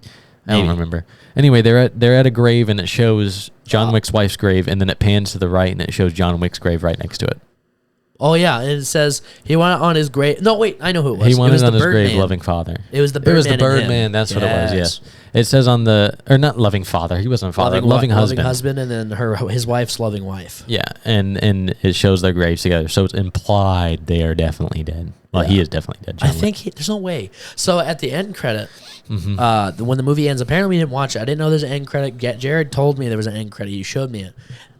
I don't Maybe. remember. Anyway, they're at a grave and it shows John Wick's wife's grave, and then it pans to the right and it shows John Wick's grave right next to it. Oh, yeah. And it says he wanted on his grave. No, wait. I know who it was. He It wanted was on the his grave, Birdman. loving father. It was the It Birdman. was the and him. Birdman. That's what it was. Yes. Yes. It says on or not loving father. He wasn't a father. Loving husband. Loving husband, and then his wife's loving wife. Yeah, and it shows their graves together, so it's implied they are definitely dead. Well, he Yeah. is definitely dead. I John Wick. think there's no way. So at the end credit, Mm-hmm. when the movie ends, apparently we didn't watch it. I didn't know there's an end credit. Jared told me there was an end credit. You showed me it.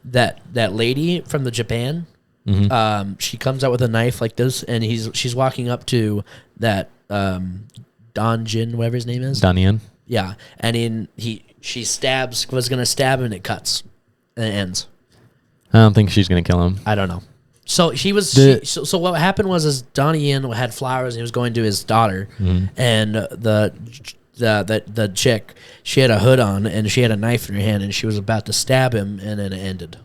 That lady from the Japan, Mm-hmm. she comes out with a knife like this, and she's walking up to that Don Jin, whatever his name is. Donnie Yen. Yeah, and she was gonna stab him, and it cuts, and it ends. I don't think she's gonna kill him. I don't know. So so what happened was is Donnie Yen had flowers and he was going to his daughter, and the chick, she had a hood on and she had a knife in her hand and she was about to stab him, and then it ended,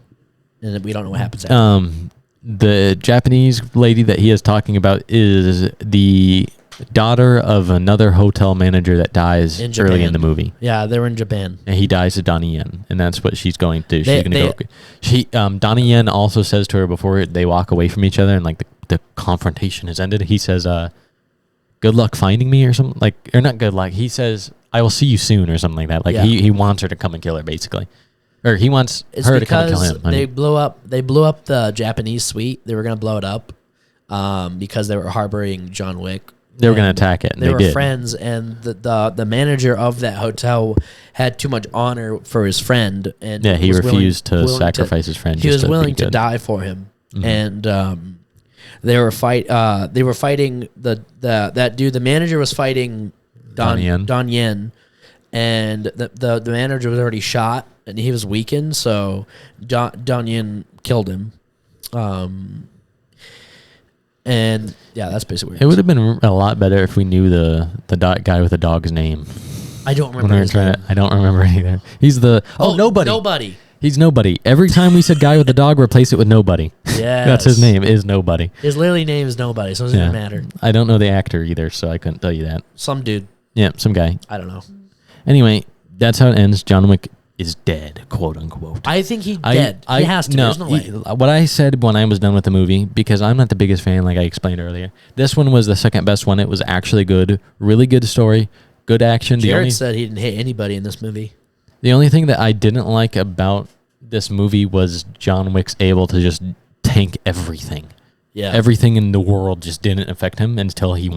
and then we don't know what happens after. The Japanese lady that he is talking about is the daughter of another hotel manager that dies In early Japan. in the movie. Yeah, they were in Japan. And he dies to Donnie Yen, and that's what she's going to do. They- She's going to go. Donnie Yen also says to her before they walk away from each other, and like the confrontation has ended. He says, "Good luck finding me," or something or not good luck. He says, "I will see you soon," or something like that. Like Yeah. he wants her to come and kill her, basically, or he wants It's her to come and kill because him. I they mean. blew up the Japanese suite. They were gonna blow it up because they were harboring John Wick. They were going to attack it, and they they were did. friends, and the manager of that hotel had too much honor for his friend, and Yeah, he was refused willing to sacrifice his friend. He just was to be willing to good. die for him, Mhm. and they were fighting that dude. The manager was fighting Don Yen, and the manager was already shot, and he was weakened, so Don Yen killed him. And yeah, that's basically what It would have been a lot better if we knew the guy with the dog's name. I don't When remember we were his trying name. I don't remember either. He's the nobody. Nobody. He's nobody. Every time we said guy with the dog, replace it with nobody. Yeah, That's his name. Is nobody. His literally name is Nobody, so it doesn't Yeah. even matter. I don't know the actor either, so I couldn't tell you that. Some dude. Yeah, some guy. I don't know. Anyway, that's how it ends. John Wick is dead, quote unquote. I think he's dead. He has to. No, There's no way. what I said when I was done with the movie, because I'm not the biggest fan, like I explained earlier. This one was the second best one. It was actually good, really good story, good action. Jared said he didn't hit anybody in this movie. The only thing that I didn't like about this movie was John Wick's able to just tank everything. Yeah. Everything in the world just didn't affect him until he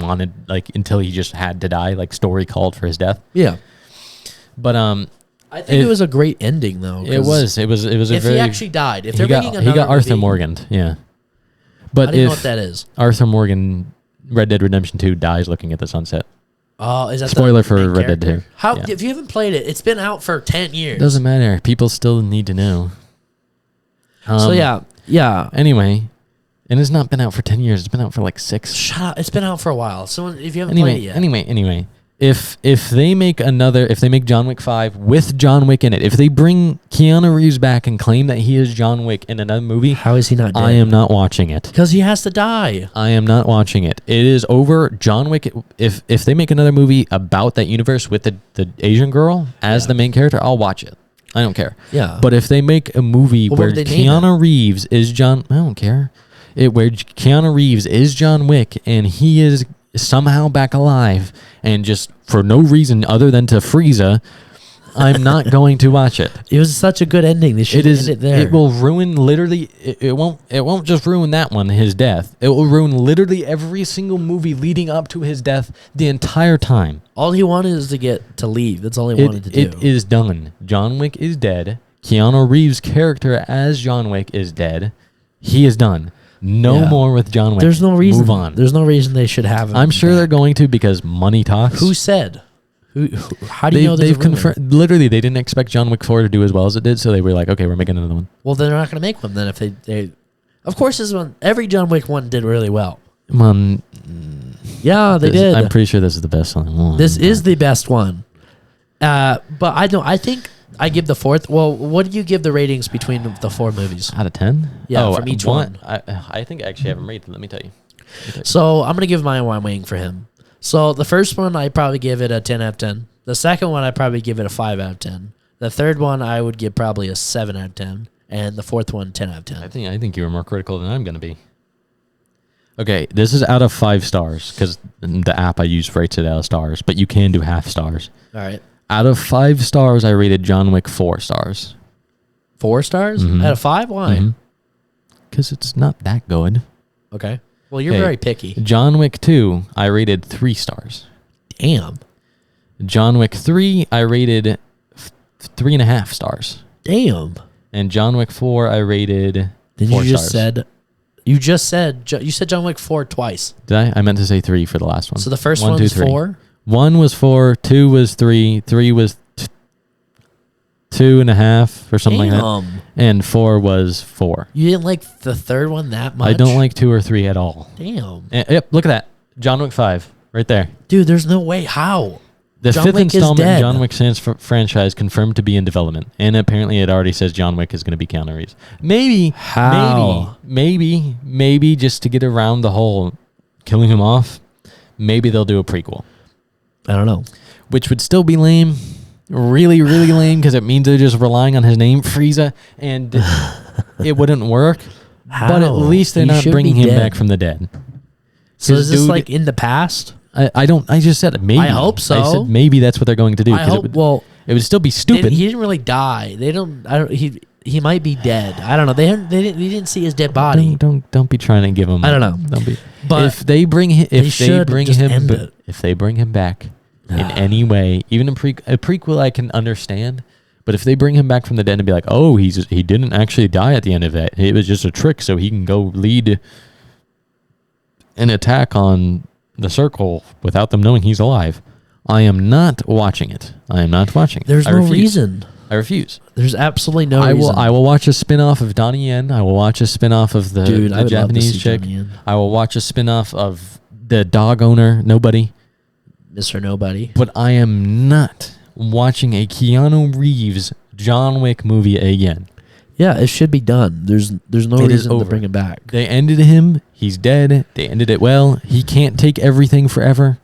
until he just had to die. Like story called for his death. Yeah. But I think it was a great ending though. It was a If very. he actually died, if they're he making another got Arthur movie, Morgan, yeah. I But don't know if what that is. Arthur Morgan, Red Dead Redemption 2 dies looking at the sunset. Oh, is that Spoiler the for main Red Dead character? 2. How Yeah. if you haven't played it, it's been out for 10 years. Doesn't matter. People still need to know. So yeah. Anyway, and it's not been out for 10 years. It's been out for like 6. Shut up. It's been out for a while. So if you haven't played it yet. Anyway. If they make John Wick 5 with John Wick in it, if they bring Keanu Reeves back and claim that he is John Wick in another movie, How is he not dead? I am not watching it. Because he has to die. I am not watching it. It is over. John Wick. If they make another movie about that universe with the Asian girl as the main character, I'll watch it. I don't care. Yeah. But if they make a movie Well, what where would they name Keanu Reeves is John, I don't care. Where Keanu Reeves is John Wick and he is somehow back alive and just for no reason other than to Frieza, I'm not going to watch it. It was such a good ending. They should end it there. It will ruin literally. It won't just ruin that one, his death. It will ruin literally every single movie leading up to his death the entire time. All he wanted is to get to leave. That's all he wanted to do. It is done. John Wick is dead. Keanu Reeves' character as John Wick is dead. He is done. No more with John Wick. There's no reason. Move on. There's no reason they should have him. I'm sure they're going to because money talks. Who said? How do you know they've there's a rumor? confirmed? Literally, they didn't expect John Wick 4 to do as well as it did, so they were like, "Okay, we're making another one." Well, they're not going to make one then. If they, of course, this one. Every John Wick one did really well. Yeah, they did. I'm pretty sure this is the best one. This is the best one. But I don't. I think I give the fourth. Well, what do you give the ratings between the 4 movies? Out of 10? Yeah, from each one. I think I actually have them rated. Let me tell you. So I'm gonna give mine while I'm waiting for him. So the first one I probably give it a 10 out of 10. The second one I probably give it a 5 out of 10. The third one I would give probably a 7 out of 10, and the fourth one 10 out of 10. I think you were more critical than I'm going to be. Okay, this is out of 5 stars because the app I use rates it out of stars, but you can do half stars. All right. Out of 5 stars, I rated John Wick 4 stars. 4 stars Mhm. out of 5? Why? Because it's not that good. Okay. Well, you're Okay. very picky. John Wick 2, I rated 3 stars. Damn. John Wick 3, I rated 3.5 stars. Damn. And John Wick 4, I rated Then 4 you just stars. you said John Wick 4 twice. Did I? I meant to say 3 for the last one. So the first 1, one 2, was 3. 4. 1 was 4, 2 was 3, 3 was 2.5 or something like that. Damn. And 4 was 4. You didn't like the third one that much? I don't like 2 or 3 at all. Damn. Yep, look at that. John Wick 5, right there. Dude, there's no way. How? The John 5th Wick is installment in dead. John Wick franchise confirmed to be in development. And apparently it already says John Wick is going to be Keanu Reeves. How? Maybe just to get around the whole killing him off, maybe they'll do a prequel. I don't know. Which would still be lame. Really, really lame because it means they're just relying on his name, Frieza, and it wouldn't work. But at How? least they're He not should bringing be him dead. back from the dead. So 'Cause is this dude- like in the past? I just said maybe. I hope so. I said maybe that's what they're going to do. I hope. It would still be stupid. He didn't really die. They don't. I don't. he might be dead. I don't know. They didn't see his dead body. Don't be trying to give him. I don't know. Don't be. But if they bring him, if they bring him back in any way, even a prequel, I can understand. But if they bring him back from the dead and be like, oh, he didn't actually die at the end of it. It was just a trick so he can go lead an attack on the circle without them knowing he's alive. I am not watching it. I am not watching it. There's no reason. I refuse. There's absolutely no reason. I will watch a spin-off of Donnie Yen. I will watch a spin-off of the Japanese chick. I will watch a spin-off of the dog owner, Nobody. Mr. Nobody. But I am not watching a Keanu Reeves John Wick movie again. Yeah, it should be done. There's no reason to bring him back. They ended him. He's dead. They ended it well. He can't take everything forever.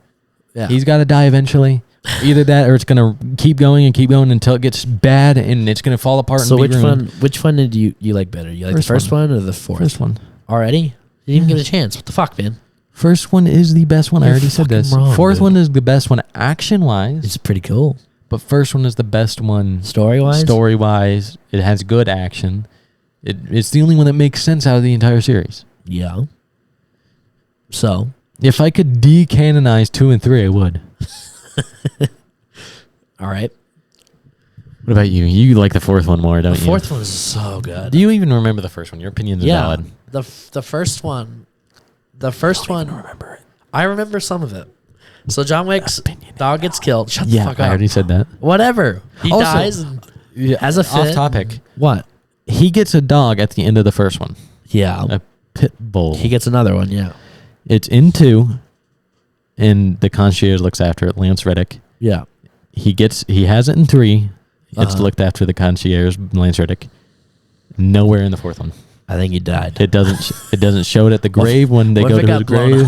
Yeah. He's got to die eventually. Either that or it's going to keep going until it gets bad and it's going to fall apart. So and be ruined. which one did you like better? You like the first one or the fourth? First one. Already? You didn't even get a chance. What the fuck, man? First one is the best one. I already said this. Wrong, Fourth one is the best one action-wise. It's pretty cool. But first one is the best one Story-wise? Story-wise. It has good action. It's the only one that makes sense out of the entire series. Yeah. So? If I could decanonize 2 and 3, I would. All right. What about you? You like the fourth one more, don't you? The fourth one is so good. Do you even remember the first one? Your opinion is valid. The first one. The first one. Remember it. I remember some of it. So John Wick's dog gets killed. Shut the fuck up. I already said that. Whatever. He Also, dies and has a fit. Off topic. What? He gets a dog at the end of the first one. Yeah. A pit bull. He gets another one, yeah. It's in 2, and the concierge looks after it, Lance Reddick. Yeah. He has it in 3. It's looked after the concierge, Lance Reddick. Nowhere in the fourth one. I think he died. It doesn't show it at the grave when they go to his grave.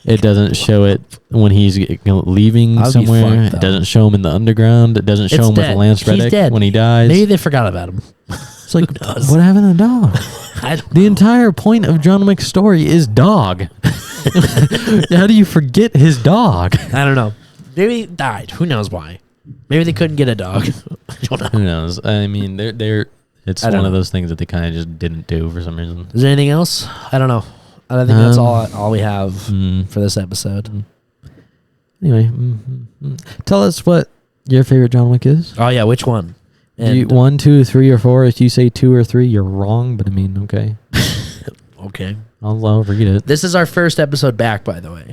It doesn't show it when he's leaving somewhere. It doesn't show him in the underground. It doesn't show him with Lance Reddick when he dies. Maybe they forgot about him. It's like, what happened to the dog? The entire point of John Wick's story is dog. How do you forget his dog? I don't know. Maybe he died. Who knows why? Maybe they couldn't get a dog. I don't know. Who knows? I mean, it's one of those things that they kind of just didn't do for some reason. Is there anything else? I don't know. I think that's all we have for this episode. Anyway, tell us what your favorite John Wick is. Oh yeah, which one? 1, 2, 3, or 4. If you say 2 or 3, you're wrong. But I mean, okay. Okay. I'll read it. This is our first episode back, by the way.